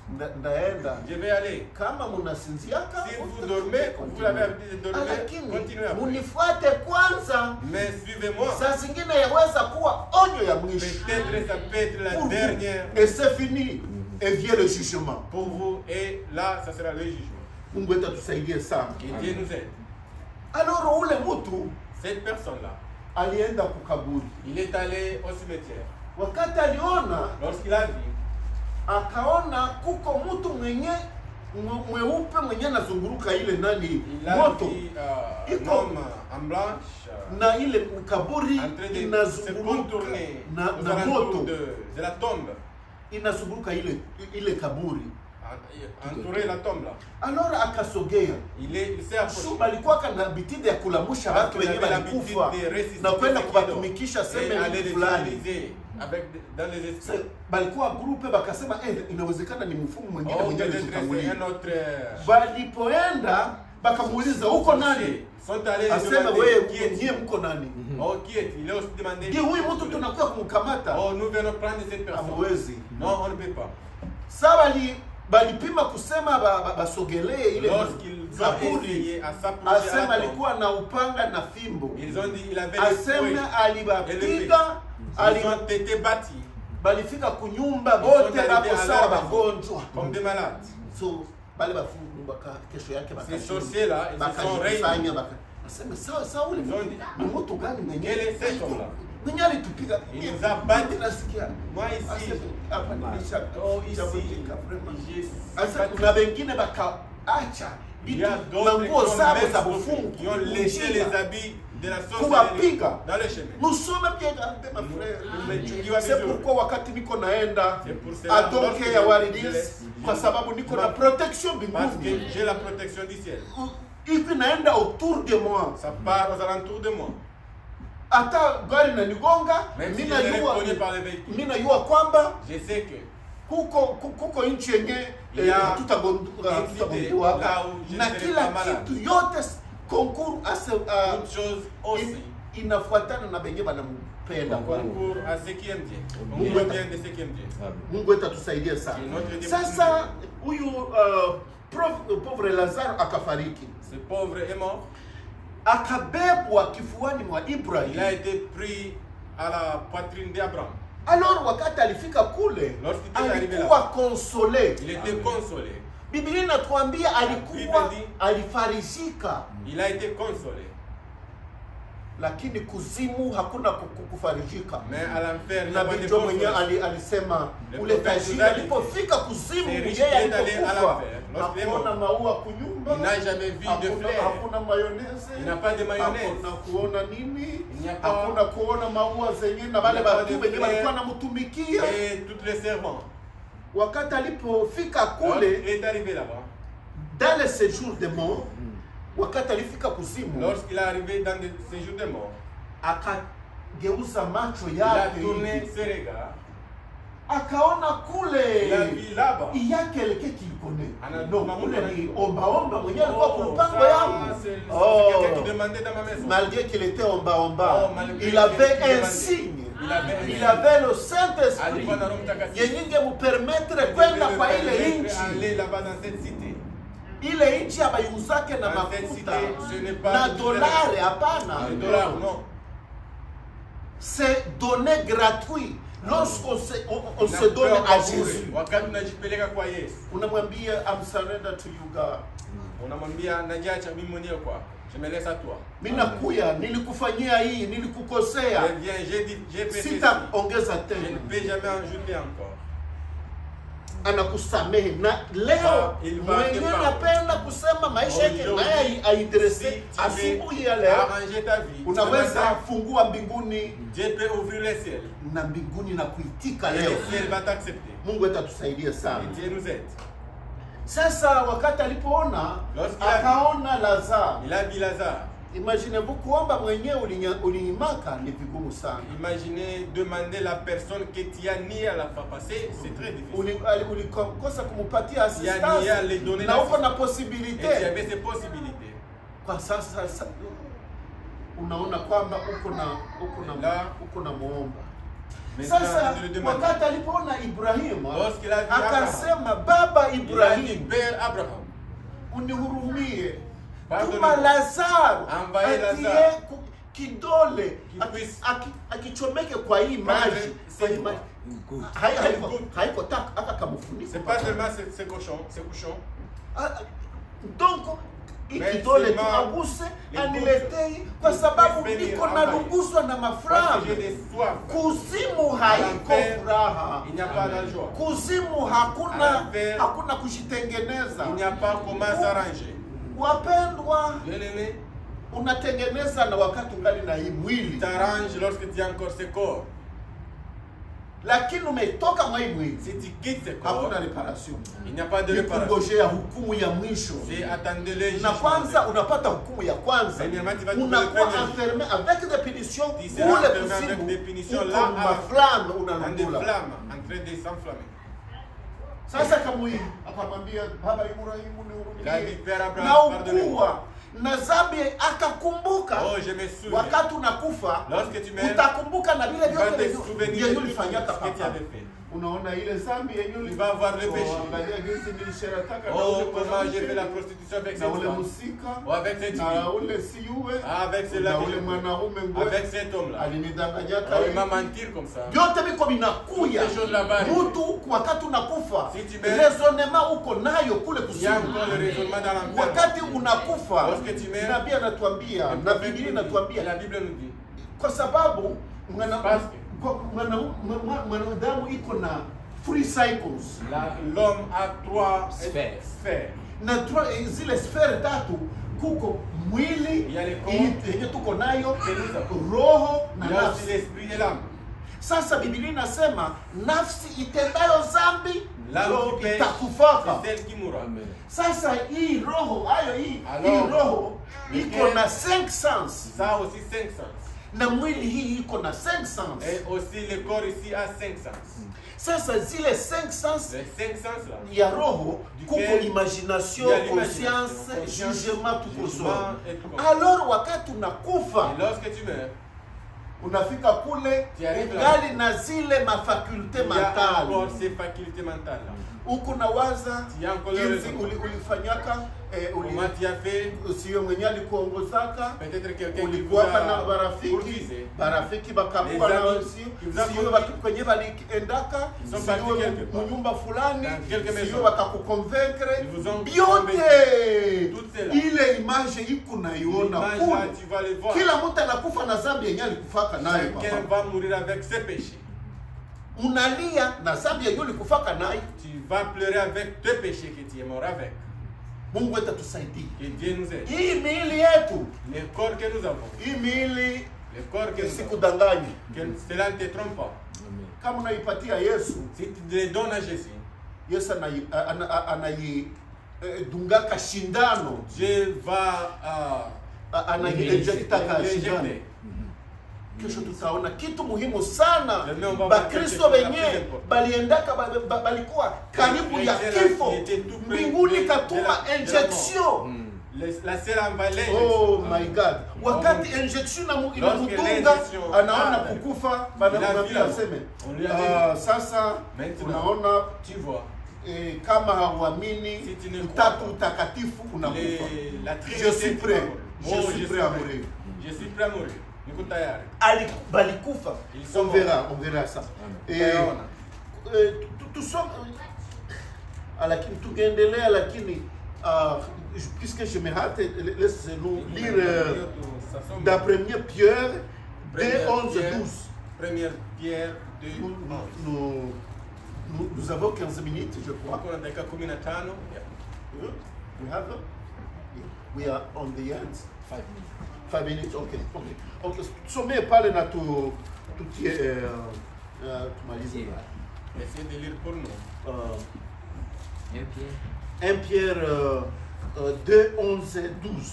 ndaenda. Je vais aller. Kama mnasinziaka, Si vous dormez, vous l'avez l'habitude de dormir, continuez après. Munifuate kwanza. Mais suivez-moi. Saa zingine yaweza kuwa onyo ya mwisho. Peut-être ça peut être la Pour vous. dernière Et c'est fini. Et vient le jugement. pour vous. Et là, ça sera le jugement. Mungu atusaidie sana. Que Dieu nous aide. Alors ule mtu Cette personne-là, alienda kukaburi. il est allé au cimetière. Wakati aliona, Lorsqu'il a vu, akaona kuko mtu mweupe mwenye anazunguruka ile nani il a moto vu un Iko. homme en blanche na ile kaburi en train de se inazunguruka contourner na aux moto alentours de la tombe, inazunguruka ile kaburi. entourer la tombe là. Alors akasogea. Il s'est approché. Shuba alikuwa kana bitide ya kulamusha watu wenye walikufa na kwenda kuwatumikisha seme fulani. Dans les esprits. Balikuwa grupe bakasema inawezekana ni mfumo mwingine Oh, mwenye peut-être alitangulia. c'est un autre. Balipoenda bakamuuliza uko nani? Sont allés Asema demander wewe qui est-il. nyie mko nani? Oh, qui est-il? Il a aussi demandé. Ndio huyu mtu tunakuwa kumkamata. Oh, nous venons prendre cette personne. Hamwezi. Non, on ne peut pas. Sasa balipima kusema basogelee ile Lorsqu'ils ont kaburi. essayé à s'approcher à Asema la tombe, alikuwa na upanga na fimbo. ils ont dit il avait le fouet. Asema alibapiga, Ils ont été bâtis balifika kunyumba bote bako sawa bagonjwa. comme des malades. So bale bafungu baka kesho yake Ces sorciers-là, ils se sont réunis. Asema sawa ule Ils ont dit, ni mtu gani mwenye quel est cet homme-là? mwenye alitupiga? Il nous a battus. Nasikia. Moi ici, Hapa nilisha. oh ici, Asa kuna wengine bakaacha il y a na d'autres nguo zao za qui bufungu ont léché les habits de la sorcellerie kuwapiga. dans le chemin. Musome pia garde ma frère. Tumechungiwa C'est vizuri. pourquoi wakati niko naenda C'est pour cela, atoke ya waridis kwa sababu niko na protection Parce mbinguni. que j'ai la protection du ciel. Hivi naenda autour de moi. Ça part aux alentours de moi. Hata gari na nigonga, Même si mimi je suis najua reconnu par les véhicules. mimi najua kwamba Je sais que kuko nchi yenye Ya hatutagundua là où je na serai kila pas malade. kitu yote concours toute chose aussi. inafuatana na benye banampenda kwa Concours à ce qui aime Dieu. Concours bien de ce qui aime Dieu. Mungu wetu atusaidie sana. Et notre Dieu Sasa huyu pauvre Lazaro akafariki, Ce pauvre est mort. akabebwa kifuani mwa Il a Ibrahim. été pris à la poitrine d'Abraham. Alors wakati alifika kule Lorsqu'il est arrivé alikuwa là, consolé. il était consolé. Biblia inatuambia alikuwa Bible dit- alifarijika, Il a été consolé. lakini kuzimu hakuna kufarijika. Mais à l'enfer, il n'a pas Nabii de Job mwenyewe consolation. alisema Le ule prophète tajiri nous a dit, alipofika kuzimu, c'est riche yeye qui est allé à alipokufa l'enfer. Lorsqu'il est hakuona mort, maua kunyumba, il n'a jamais vu de hakuna fleurs. mayonnaise, Il n'a pas de mayonnaise. hakuna kuona nini, Il n'y a pas- hakuna kuona maua zenye na wale Il n'y a pas watu de wenye fleurs. walikuwa namtumikia. Et tous les servants. Wakati alipofika Lorsqu'il kule est arrivé là-bas, dans le séjour de mort, wakati alifika kuzimu, lorsqu'il est arrivé dans ces jours de mort, akageuza macho il a yake tourné hivi, ses regards. akaona kule Il a vu là-bas. yake eleke kilikone. Ana- No, mamuko ule na- ni ombaomba mwenyewe alikuwa Oh, kulupango ça, yangu. c'est quelqu'un qui demandait dans ma maison. Malgré qu'il était ombaomba, Oh, malgré il avait qu'il un demandait. signe. Il avait un Il signe. avait le Saint-Esprit Alikuwa na Roho Mtakatifu. yenye ingemupermettre Il kwenda devait kwa le ile permettre aller nchi. là-bas dans cette cité. Ile nchi abayuzake na Dans cette mafuta cité, ce n'est pas na du dolari, hapana. Le dollar, non. C'est donné gratuit. Lorsqu'on se donne Unapewa à kwa bure. Jésus, Wakati unajipeleka kwa Yesu, unamwambia I'm surrender to you God. unamwambia najiacha mimi mwenyewe kwako. Je me laisse à toi. Mimi nakuya, nilikufanyia hii, nilikukosea. Je viens, j'ai fait ceci. Sitaongeza Je ne tena. peux jamais en ajouter encore. Anakusamehe na leo Ah, il va mwenye te pardonner. napenda kusema maisha yake Aujourd'hui, naye aidresse Si tu asubuhi veux ya leo, arranger ta vie, unaweza ce matin, fungua mbinguni Dieu peut ouvrir les ciels. na mbinguni na kuitika Et leo. le ciel va t'accepter. Mungu wetu atusaidie sana. Et Dieu nous aide. Sasa wakati alipoona Lorsqu'il a vu- akaona Lazaro, Il a vu Lazare. imaginez-vous kuomba mwenyewe ulinyimaka ni vigumu sana. Imaginez demander la personne que tu as nié à la fois passée, c'est très difficile. Ulikosa kumupatia nié à assistance les donner na uko na Et tu possibilité. avais ces possibilités. Kwa sasa unaona kwamba uko na La- muomba. Sasa de le demander. wakati alipoona Ibrahimu Lorsqu'il a vu Abraham, akasema, baba il a dit, Ibrahimu, Père Abraham, unihurumie, Pardonne-moi. tuma Lazaro Envoyez atie Lazaro. kidole puisse akichomeke kwa hii maji. cette Kwa hii maji. Haiko taka aka kamufunika. c'est pas seulement ces cochons. Donc Mais ikidole tu seulement aguse les aniletei, kwa sababu puissent venir niko envahir. nalunguzwa na Parce mafuraha. que j'ai des soifs. Kuzimu haiko L'enfer, furaha. il n'y a pas de joie. Kuzimu L'enfer, hakuna kujitengeneza. Il n'y a pas comment s'arranger. Wapendwa, Bien-aimé, unatengeneza na wakati ungali na hii mwili, t'arranges lorsque tu as encore ce corps. lakini umetoka mwa hii mwili, Si tu quittes ce hakuna corps, reparation. il n'y a pas de Ni réparation. kungojea hukumu ya mwisho. C'est attendre le Na jugement. kwanza unapata hukumu ya kwanza, Premièrement, tu vas trouver le unakuwa premier. enfermé avec des punitions Tu seras kule enfermé avec kuzimu, des punitions uko là, à la maflamme Dans des unalungula. flammes, en train de s'enflammer. Sasa akamwambia baba Ibrahimu, Il a dit, nihurumie, Père na Abraham, pardonnez-moi. ukua na zambi akakumbuka. Oh, je me souviens. Wakati unakufa Lorsque tu meurs, utakumbuka na vile tu vas te vyote souvenir vyenye de ulifanyaka ce que tu papa. avais fait. Unaona ile zambi yenye Tu vas voir le péché. angalia jinsi nilisherataka na Oh, ule comment j'ai mwanamke, fait la prostitution avec na cette ule femme. musika, Oh, avec cette na fille. ule siuwe, Avec celle-là na que ule j'ai mwanaume fait. ngwe Avec cet homme-là. alinidanganyaka Oh, il m'a hivi. menti comme ça. Vyote viko vinakuya. Toutes ces choses là-bas. Mtu wakati unakufa, Si tu meurs, raisonnement uko nayo kule Il y a kuzimu. encore le raisonnement dans l'enfer. Wakati unakufa, Lorsque tu meurs, nabii anatuambia Le na prophète Biblia nous dit, inatuambia, la Bible nous dit, kwa sababu Parce que- mwanadamu iko na free cycles l'homme a trois Sphères. sphères. na zile sfere tatu, kuko mwili Il y a les corps, yenye tuko nayo, que nous avons. roho na Il y a aussi nafsi. l'esprit et l'âme. Sasa Biblia inasema nafsi itendayo zambi L'âme ndio qui pêche, itakufaka. c'est celle qui mourra. Amen. Sasa hii roho hayo hii Alors, roho iko lequel- na 5 sens Ça a aussi 5 sens. na mwili hii iko na 5 sens. Et aussi le corps ici a 5 sens. Sasa zile 5 sens Les 5 sens là. ya roho kuko Duquel- imagination, il y a l'imagination, conscience, conscience, jugement, tuko jugement zote. et tout comme ça. Alors wakati unakufa Et lorsque tu meurs, unafika kule Tu arrives là. ugali na zile mafakulte il y a encore mentale, ces facultés mentales là. huku nawaza Tu as encore le jinsi raisonnement. ulifanyaka Comment tu as fait? sio mwenye alikuongozaka, Peut-être quelqu'un qui vous ulikuwaka na a barafiki courtisé. barafiki bakakuwa Les na amis sio qui vous a sio conduit. watu kwenye waliendaka Ils sont partis sio quelque part. mnyumba fulani Dans quelques sio maisons. wakakuconvaincre Ils vous ont vyote. Toutes celles-là. Ile image iko naiona L'image là, kule. tu vas le voir. Kila mtu anakufa na zambi yenye alikufaka nayo Chacun papa. va mourir avec ses péchés. Unalia na zambi yenye ulikufaka nayo. Tu vas pleurer avec tes péchés que tu es mort avec. Mungu atatusaidia. Que Dieu nous aide. Hii miili yetu, Le corps que nous avons, hii miili le corps que nous avons, isikudanganye. que cela ne te trompe pas. Kama unaipatia Yesu, Si tu le donnes à Jésus, Yesu dungaka shindano, Dieu va anaiinjektaka shindano. l'injecter. Kesho tutaona kitu muhimu sana. Leo on va voir Bakristo quelque chose wenye la plus importante. baliendaka balikuwa karibu ya Les chrétiens kifo, qui étaient tout près mbinguni de katuma la injection. La seule envalée. Oh my God! Wakati injection inamutunga, anaona kukufa, banamwambia aseme, sasa unaona Tu vois, kama hauamini Si tu ne utatu crois utakatifu unakufa. la Je suis prêt. Oh, Je suis prêt à mourir. Je suis prêt à mourir. Niko tayari. Balikufa. Ils sont On verra ça. Tutaona. Tusome, lakini tukiendelea, lakini puisque je me hâte, laissez-nous lire dans 1 Pierre 2:11-12. 1 Pierre 2, Nous avons 15 minutes, je crois. Kuna dakika 15. We have them? We are on the end. 5 minutes. 5 minutes, okay. Tusomee pale na tumalize. Essayez de lire pour nous. 1 Pierre. 1 Pierre 2:11-12.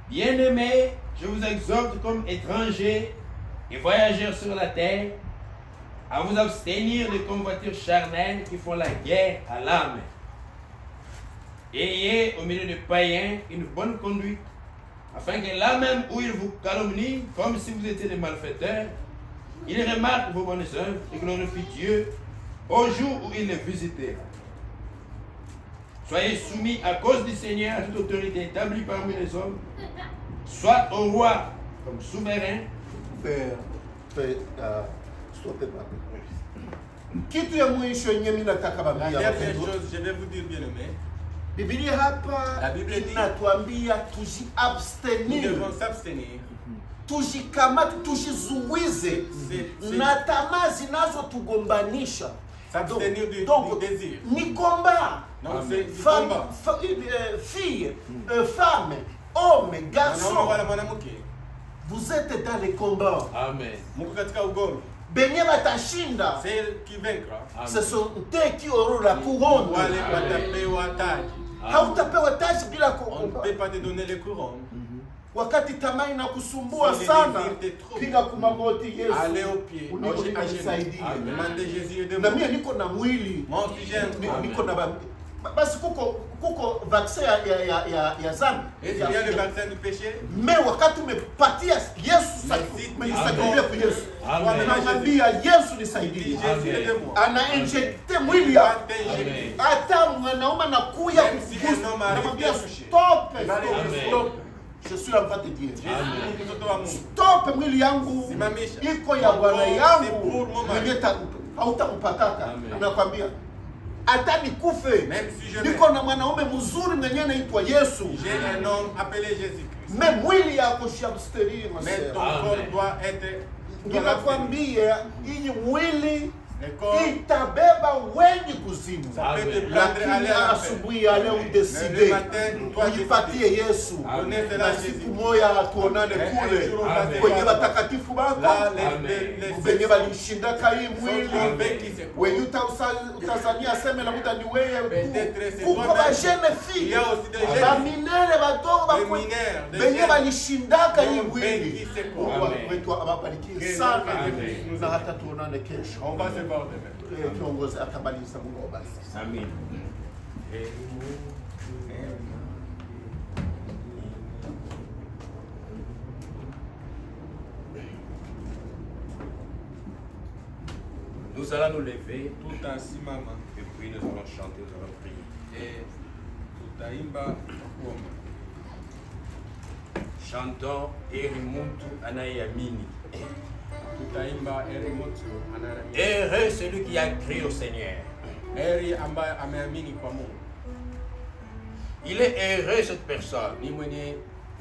Bien-aimés, je vous exhorte comme étrangers et voyageurs sur la terre à vous abstenir des convoitures charnelles qui font la guerre à l'âme. Ayez au milieu des païens une bonne conduite, afin que là même où il vous calomnie, comme si vous étiez des malfaiteurs, il remarque vos bonnes œuvres et glorifie Dieu au jour où il les visitera. Soyez soumis à cause du Seigneur à toute autorité établie parmi les hommes, soit au roi comme souverain. Stoppez pas. Kitu ya mwisho yenye mimi nataka La bambia dernière chose, je vais vous dire, bien aimé, Biblia hapa La Biblia dit- inatuambia nous tujiabstenir, devons s'abstenir tujikamate, tujizuize C'est- na tamaa zinazotugombanisha. s'abstenir du Donc, désir. ni combat. Donc c'est du Femme, combat. fille, femme, homme, Wanaume garçon, wala mwanamke, vous êtes dans les combats. Amen. mko katika ugomvi. Benye batashinda, Celle qui vaincra, ce sont eux qui auront la couronne. wale watapewa taji. Hautapewa taji bila On ne kuomba. peut pas te donner les couronnes. Wakati tamaa inakusumbua Si les sana, désirs te trouvent, piga kumagoti Yesu, allez au pied, unisaidie. Amen. demandez Jésus de Na moi. mie niko na mwili, Moi aussi j'ai un corps. niko na basi kuko vaccin ya zambi. Est-ce qu'il y a le vaccin du péché? Mais wakati umepatia Yesu umenisaidia kwa Yesu. Amen. Namwambia Yesu Dis nisaidie. Jésus aide moi. Ana injecte mwili ya Amen. hata mwanaume anakuya Même si un homme arrive namwambia à toucher. stop, Amen. stop. Je suis l'enfant de Dieu. Jésus ni mtoto wa Mungu. Stop, mwili yangu Simamisha. iko ya Bwana C'est yangu pour mon mari. mwenye hautakupataka. Amen. Nakwambia hata nikufe, Même si je niko na mwanaume mzuri mwenye anaitwa Yesu. j'ai un homme appelé Jésus-Christ. Mais mwili yako shabsteri Mais ton Amen. corps doit être. ninakwambia hii mwili Le corps, itabeba wengi kuzimu. ça peut te Amen. prendre à Lakini aller à l'enfer. asubuhi ya leo Mais le udeside matin, toi ujipatie Yesu, Donnez cela na à siku Jésus. moya tuonane Un kule jour, on va Amen. se kwenye voir. watakatifu bako Là, Amen. venye walishindaka hii Ceux mwili qui ont vaincu ce corps. wenye utazania aseme na muda ni Peut-être wewe. c'est Kuko toi-même. bajene Il fille y a aussi des jeunes baminere badogo Des bakwe mineurs, des venye jeunes walishindaka qui hii ont mwili. vaincu ce corps. Mungu Amen. wetu ababarikie Que sana Amen. na hata tuonane kesho. On va se voir demain. Kiongozi atamaliza. Mungu awabariki. Amen. Nous allons nous lever Tout en simama et puis nous allons chanter, nous allons prier. et tutaimba kuomba. Chantons Heri Muntu Anayamini. Tutaimba heri mtu anayeamini. Heureux celui qui a cru au Seigneur. Heri ambaye ameamini kwa Mungu. Il est heureux cette personne. Ni mwenye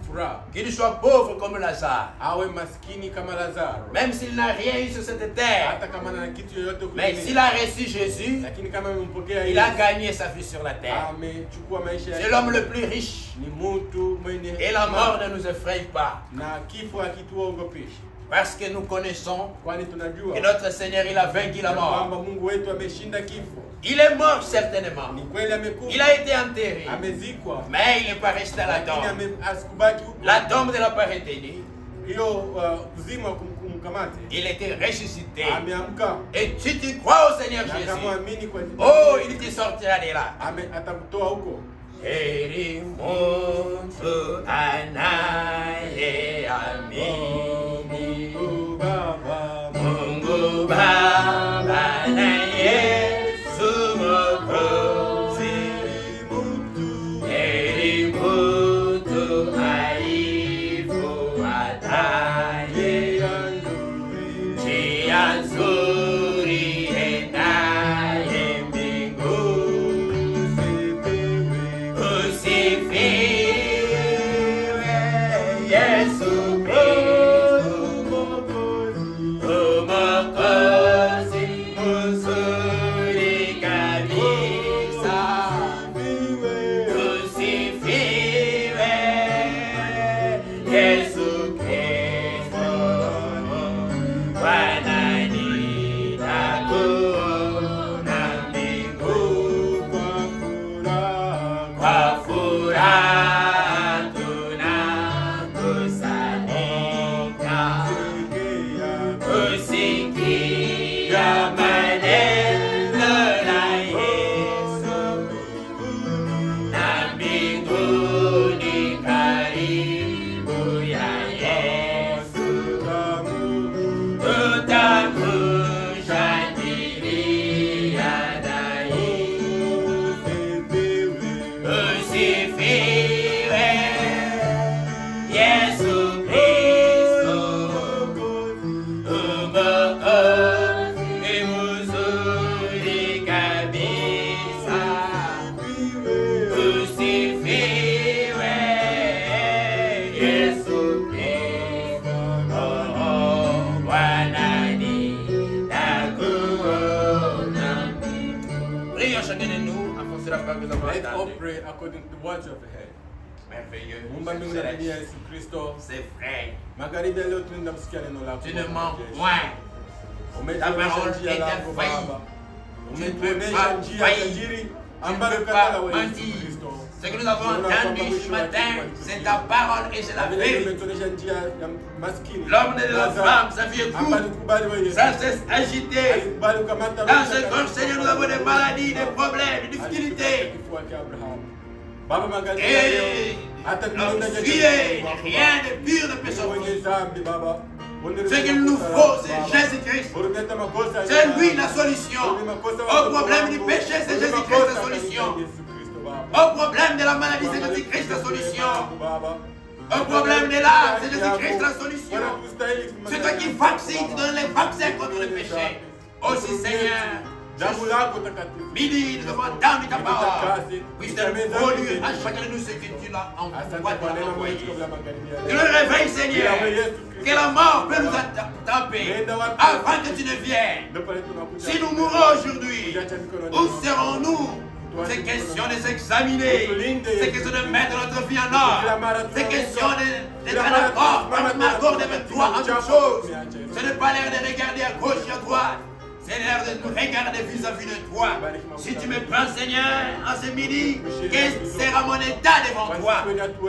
furaha. Qu'il soit pauvre comme Lazare. Awe maskini kama Lazaro. Même s'il n'a rien eu sur cette terre. Hata kama na kitu yoyote Mais kwenye s'il a reçu Jésus, lakini kama amempokea il a Yesu, gagné sa vie sur la terre. amechukua maisha C'est yake. l'homme le plus riche. Ni mtu mwenye Et la mort ne nous effraie pas. na kifo hakituogopeshi. Parce que nous connaissons Kwani tunajua que notre Seigneur, il a vaincu la kwamba mort. Mungu wetu ameshinda kifo. Il est mort certainement. Ni kweli amekufa. Il a été enterré. Amezikwa. Mais il n'est pas resté à la Lakini tombe. asikubaki huko. La tombe ne l'a pas retenu. Hiyo uzima kumkamate. Il était ressuscité. Ameamka. Et si tu crois au Seigneur Na Jésus, akamwamini kwa jina. oh, il te sortira de là. Atakutoa huko. Heri muntu anayeamini Mungu Baba. Mungu Baba na Yesu Mwokozi. Heri mtu aifuataye njia nzuri endaye mbinguni. according to what you have heard. Merveilleux. Mungu mbinguni na dunia Yesu Kristo. C'est vrai. Magharibi ya leo tunaenda msikia neno lako. Tu ne Baba mens majeshi. point. Ta Umetuonyesha parole njia est lako infaillible. Baba. Tu ne peux Umetuonyesha pas njia faillir. tajiri Tu ne ambayo peux ukatala pas wewe Yesu mentir. Kristo. Ce que nous avons entendu ce matin, c'est ta parole et c'est la vérité. Umetuonyesha njia ya maskini. L'homme et la femme, sa vie est Ambayo courte, ukubali wewe Yesu. sans cesse agité. Alikubali ukamata Dans ce corps, Seigneur, nous avons des maladies, des problèmes, des difficultés. Baba magharibi ya leo Et hata nous tunaenda fuyez, rien de pur ne peut mwenye sortir. dhambi Baba. Ce qu'il nous faut, c'est Jésus-Christ. C'est lui la solution. Au problème du péché, c'est Jésus-Christ la solution. Au problème de la maladie, c'est Jésus-Christ la solution. Au problème de l'âme, c'est Jésus-Christ la solution. C'est toi qui vaccines, tu donnes les vaccins contre le péché. Aussi, Seigneur, midi, nous avons entendu ta parole. Puisse-t-elle produire à chacun de nous ce que tu l'as envoyé. Que le réveil, Seigneur, que la mort peut nous attraper avant que tu ne viennes. Si nous mourons aujourd'hui, où serons-nous? C'est question de s'examiner. C'est question de mettre notre vie en ordre. C'est question d'être en accord, accord avec toi en toutes choses. Ce n'est pas l'heure de regarder à gauche et à droite. C'est l'heure de nous regarder vis-à-vis de toi. Si tu me prends, Seigneur, en ce midi, quel sera mon état devant toi?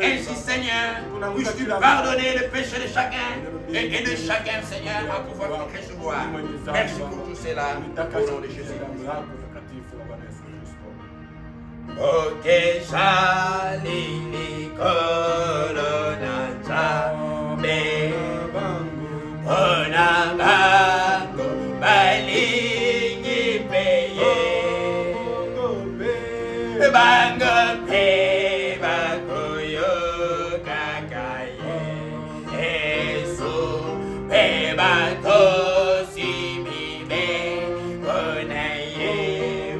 Ainsi, Seigneur, puisses-tu pardonner le péché de chacun et de chacun, Seigneur, à pouvoir te recevoir. Merci pour tout cela, au nom de Jésus. Ok, Shalili Corona Jambe Onabango Balingi Peye Bango Pe Bakoyo Kakaye Eso Pe Bako Simibe Konaye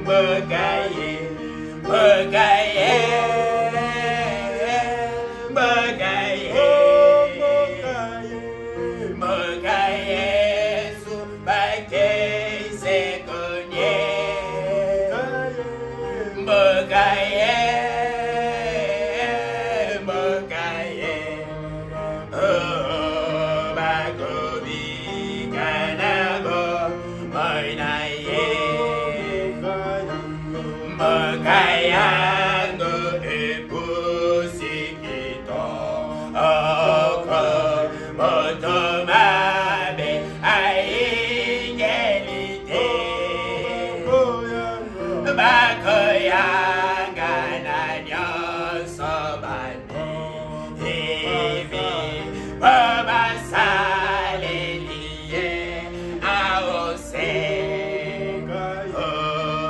Mogaye Mogaye, Mogaye, Mogaye, Subake, Sekonye, Mogaye, Mogaye, Oh, Bagobi, Kanabo, Moinaye. Mogayango epusikito oko motomabe aingelite bakoyanga na nyonso bani hivi babasaleliye aose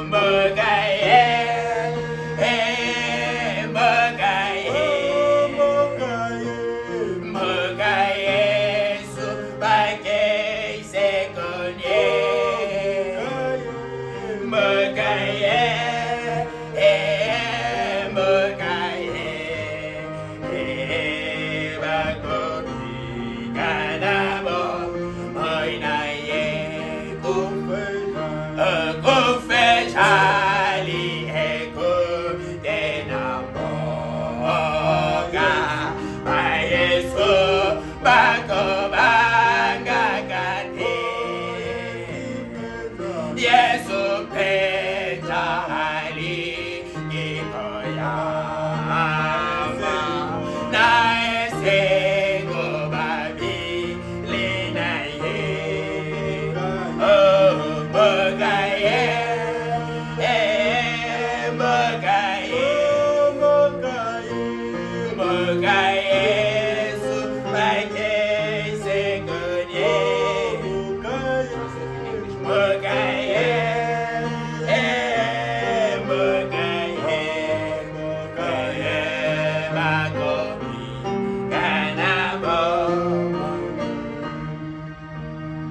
Mogaye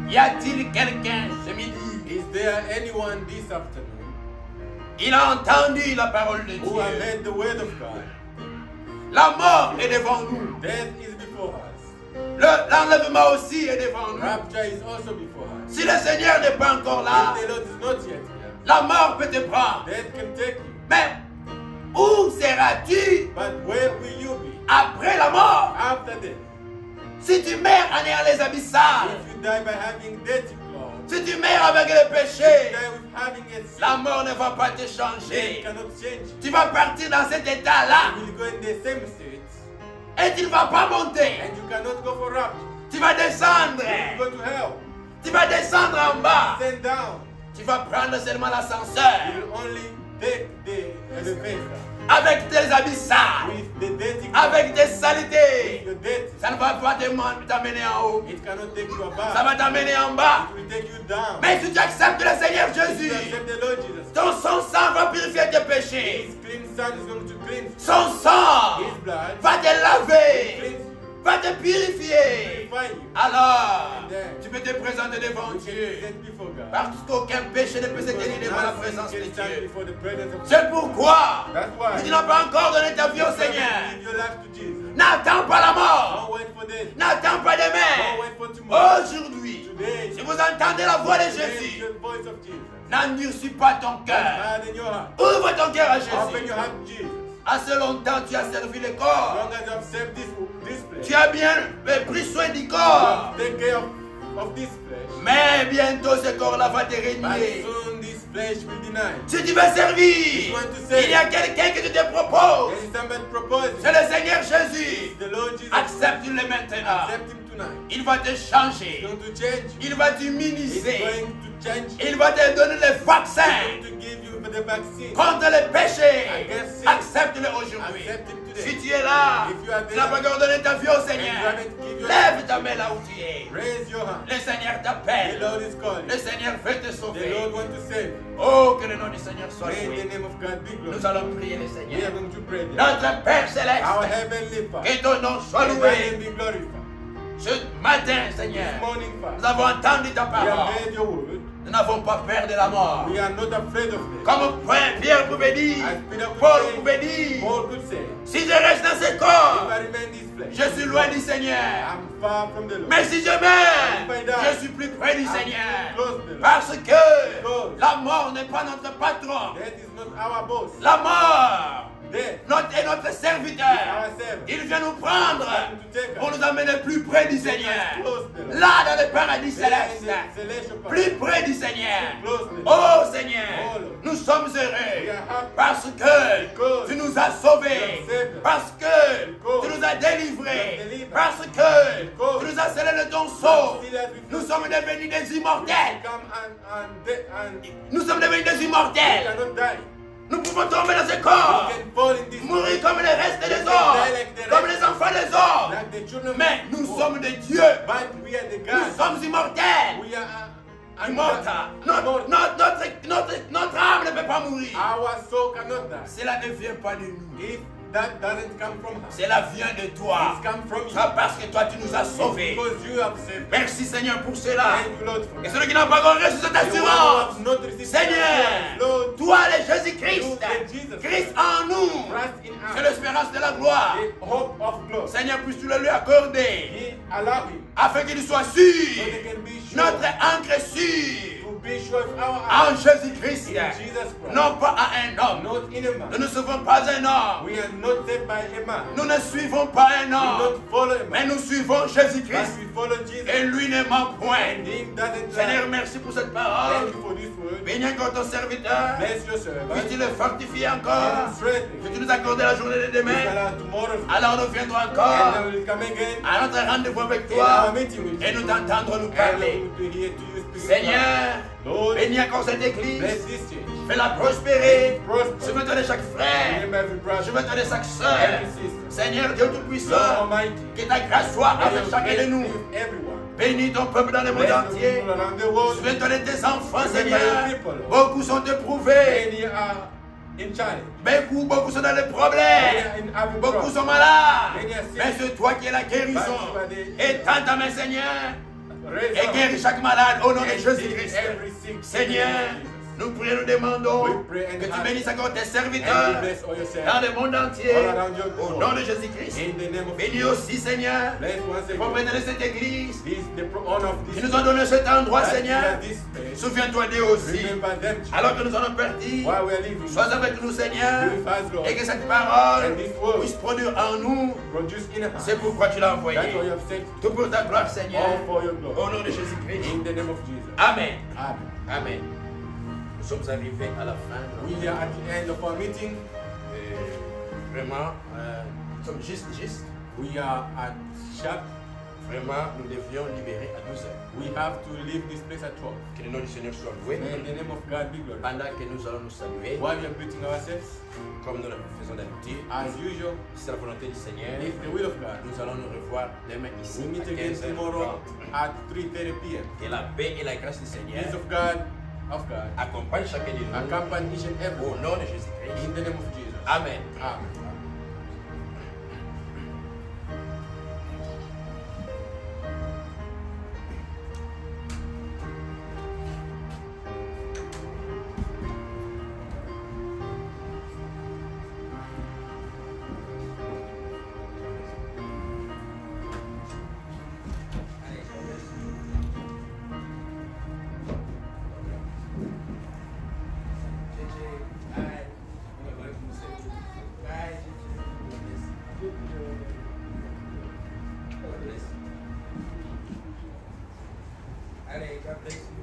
Y a-t-il quelqu'un ce midi? Is there anyone this afternoon Il a entendu la parole de who have Dieu. heard the word of God? La mort est devant nous. Death is before us. L'enlèvement aussi est devant nous. Rapture is also before us. Si le Seigneur n'est pas encore là, If the Lord is not yet here, la mort peut te prendre. death can take you. Mais Où seras-tu But where will you be après la mort? after death? Si tu meurs en ayant les habits sales, If you die by having dirty clothes, si tu meurs avec le if you péché, die with having a sin, la mort ne va pas te death changer. cannot change you. Tu vas partir dans cet état-là You will go in the same state, et tu ne vas pas monter. and you cannot go for rapture. Tu vas descendre. You go to hell, Tu vas descendre en bas. send down. Tu vas prendre seulement You l'ascenseur will only take the elevator avec tes habits sales, with the dirty avec clothes, tes saletés. your dirty. Ça ne va pas t'amener en haut. It cannot take you Ça above. va t'amener en bas. It will take you down. Mais si tu acceptes le Seigneur If you Jésus, accept the Lord Jesus, ton sang va purifier tes péchés. His clean son is going to cleanse you. Son sang His blood va te will laver, cleanse you, va te purifier. purify you. Alors, tu peux te présenter devant You can Dieu. present before God. Parce qu'aucun péché ne peut se tenir devant la présence de Nothing can stand Dieu. before the presence of C'est pourquoi, That's why si tu n'as pas encore donné ta vie au you Seigneur, give your life to Jesus. n'attends pas la mort. Don't wait for this. N'attends pas Don't demain. wait for tomorrow. Aujourd'hui, Today, si vous entendez la voix de hear Jésus, the voice of Jesus. n'endurcis pas ton cœur. Harden your heart. Ouvre ton cœur à Open Jésus. your heart to Jesus. Assez longtemps, tu as servi le As corps. long as you have served this place, Tu as bien pris soin du you corps. have taken care of this flesh. Mais bientôt, ce corps-là va te But régner. soon this flesh will deny. Si tu veux servir, il y a quelqu'un qui te propose. There is somebody proposing. C'est le Seigneur Jésus. The Lord Jesus. Accepte-le maintenant. Accept him tonight. Il va te He's changer. going to change you. Il va He's t'immuniser. going to change you. Il va te donner le He's vaccin going to give you the vaccine. contre le péché. Against sin. Accepte-le aujourd'hui. Accept him today. Si tu es là, If you are tu n'as pas there, encore donné ta vie au and you Seigneur, haven't given your lève life, ta main là où tu es. raise your hand. Le Seigneur The t'appelle. Lord is calling. Le Seigneur veut te The sauver. Lord wants to save you. Oh, que le nom du Seigneur soit May the loué. name of God be Nous glorified. allons prier le We are Seigneur. going to pray. now. Notre Père Our Céleste, heavenly Father. que ton nom soit May thy loué. name be glorified. Ce matin, This Seigneur, morning, nous Father, avons entendu ta we have parole. heard your word. Nous n'avons pas peur de la mort. We are not afraid of death. Comme Pierre pouvait dire, As Peter could Paul say, pouvait dire, Paul could say, si je reste dans ce if corps, I remain this flesh, je suis loin du Seigneur. I'm far from the Lord. Mais si je meurs, je suis plus près du Seigneur. Close the Lord. Parce que la mort n'est pas notre patron. Death is not our boss. La mort Death est notre is serviteur. our servant. Il vient nous prendre pour nous amener plus près du Seigneur. Close the Lord. Là dans le paradis There in céleste. the celestial Plus paradise. près du Seigneur. Close the Lord. Oh Seigneur, nous sommes heureux parce que tu nous as sauvés, parce que tu nous as délivrés, parce que tu nous as scellé de ton sceau. Nous sommes devenus des immortels. Come and Nous sommes devenus des you immortels. cannot die. Nous pouvons tomber dans ce You corps, can fall in this mourir comme les restes des hommes, comme les enfants des hommes. like the children of Mais nous God. sommes des dieux. But we are the Nous gods. sommes immortels. We are Immortels. immortal. Notre âme ne peut pas mourir. Our soul cannot die. Cela ne vient pas de nous. If that doesn't come from us, Cela vient de toi. it's come from you. Ça parce que toi tu nous as sauvés. Because you have saved. Merci Seigneur pour cela. Thank you, Lord, for Et that. celui qui n'a pas encore reçu cette The one who assurance, has not received Seigneur, assurance, Lord, toi le Jésus-Christ, Christ en nous, Christ in c'est us, l'espérance de la gloire. the hope of glory. Seigneur, puisses-tu le lui accorder He allow him afin qu'il soit so sûr, they can be sure notre encre sûre to be sure of our en eyes Jésus-Christ, in Jesus Christ, non pas à un homme. not in a Nous man. ne suivons pas un homme. We are not saved by a man. Nous ne suivons pas un We homme. don't follow a Mais man, nous suivons but Jésus-Christ. we follow Jesus. Et lui ne ment point. And him doesn't Seigneur, lie. merci pour cette Thank parole. you for this word. Bénis encore ton serviteur. Bless your servant. Puisses-tu le fortifier encore. And strengthen. Que tu nous accordes la journée de We demain. shall have tomorrow's Alors nous viendrons and encore then we'll come again à notre rendez-vous avec in our toi meeting with et you. nous t'entendre nous And parler. to hear to you speak. Seigneur, Lord, bénis encore cette bless église. this church. Fais-la prospérer. Je Prosper. veux donner chaque frère. Remember every Je brother, veux donner chaque soeur. every sister. Seigneur Dieu Lord Tout-Puissant, Almighty. que ta grâce soit May avec your chacun de grace nous. be with everyone. Bénis ton peuple dans le monde Bless the entier. people around the world. Souviens-toi de tes enfants, Remember Seigneur. your people, Lord. Beaucoup sont éprouvés. Many are in challenge. Beaucoup sont dans les Many problèmes. are in having Beaucoup problems. sont malades. Many are sick. Mais c'est toi qui es la guérison. Étends ta main, Seigneur. Raise Et up guéris chaque malade au nom de and heal Jésus-Christ. every sick Seigneur, in the name of Jesus. Nous prions, nous demandons We pray and que tu ask bénisses encore tes and serviteurs you bless all your dans servants le monde entier. all around your Au world. nom de Jésus-Christ. In the name of Bénis Jesus. aussi, Seigneur, Bless once les again. propriétaires de cette église This the honor of qui this. nous ont donné cet endroit, that Seigneur. we have this space. Souviens-toi d'eux aussi. Remember them. Alors que nous allons partir, While we are living. sois avec nous, Seigneur, Be with us, Lord. et que cette parole And this word puisse produire en nous. produce in us. C'est pourquoi tu l'as envoyé. That's why you have sent Tout pour ta gloire, Seigneur. all for your glory. Au nom de Jésus-Christ. In the name of Jesus. Amen. Amen. Amen. Nous sommes arrivés à la fin. We are at the end of our meeting. Vraiment, nous sommes juste. We are at sharp. Vraiment, nous devions libérer à 12 heures. We have to leave this place at 12. Que le nom du Seigneur soit loué. May the name of God be glorified. Pendant que nous allons nous saluer, While we are greeting ourselves, comme nous le faisons d'habitude, as usual, si c'est la volonté du Seigneur, if the will of God, nous allons nous revoir demain ici we meet à again 15h30. tomorrow at 3:30 p.m. Que la paix et la grâce du Seigneur Peace of God, accompagnent chacun de nous accompany each and every au one. nom de Jésus-Christ. In the name of Jesus. Amen. Amen. Allez, God bless you.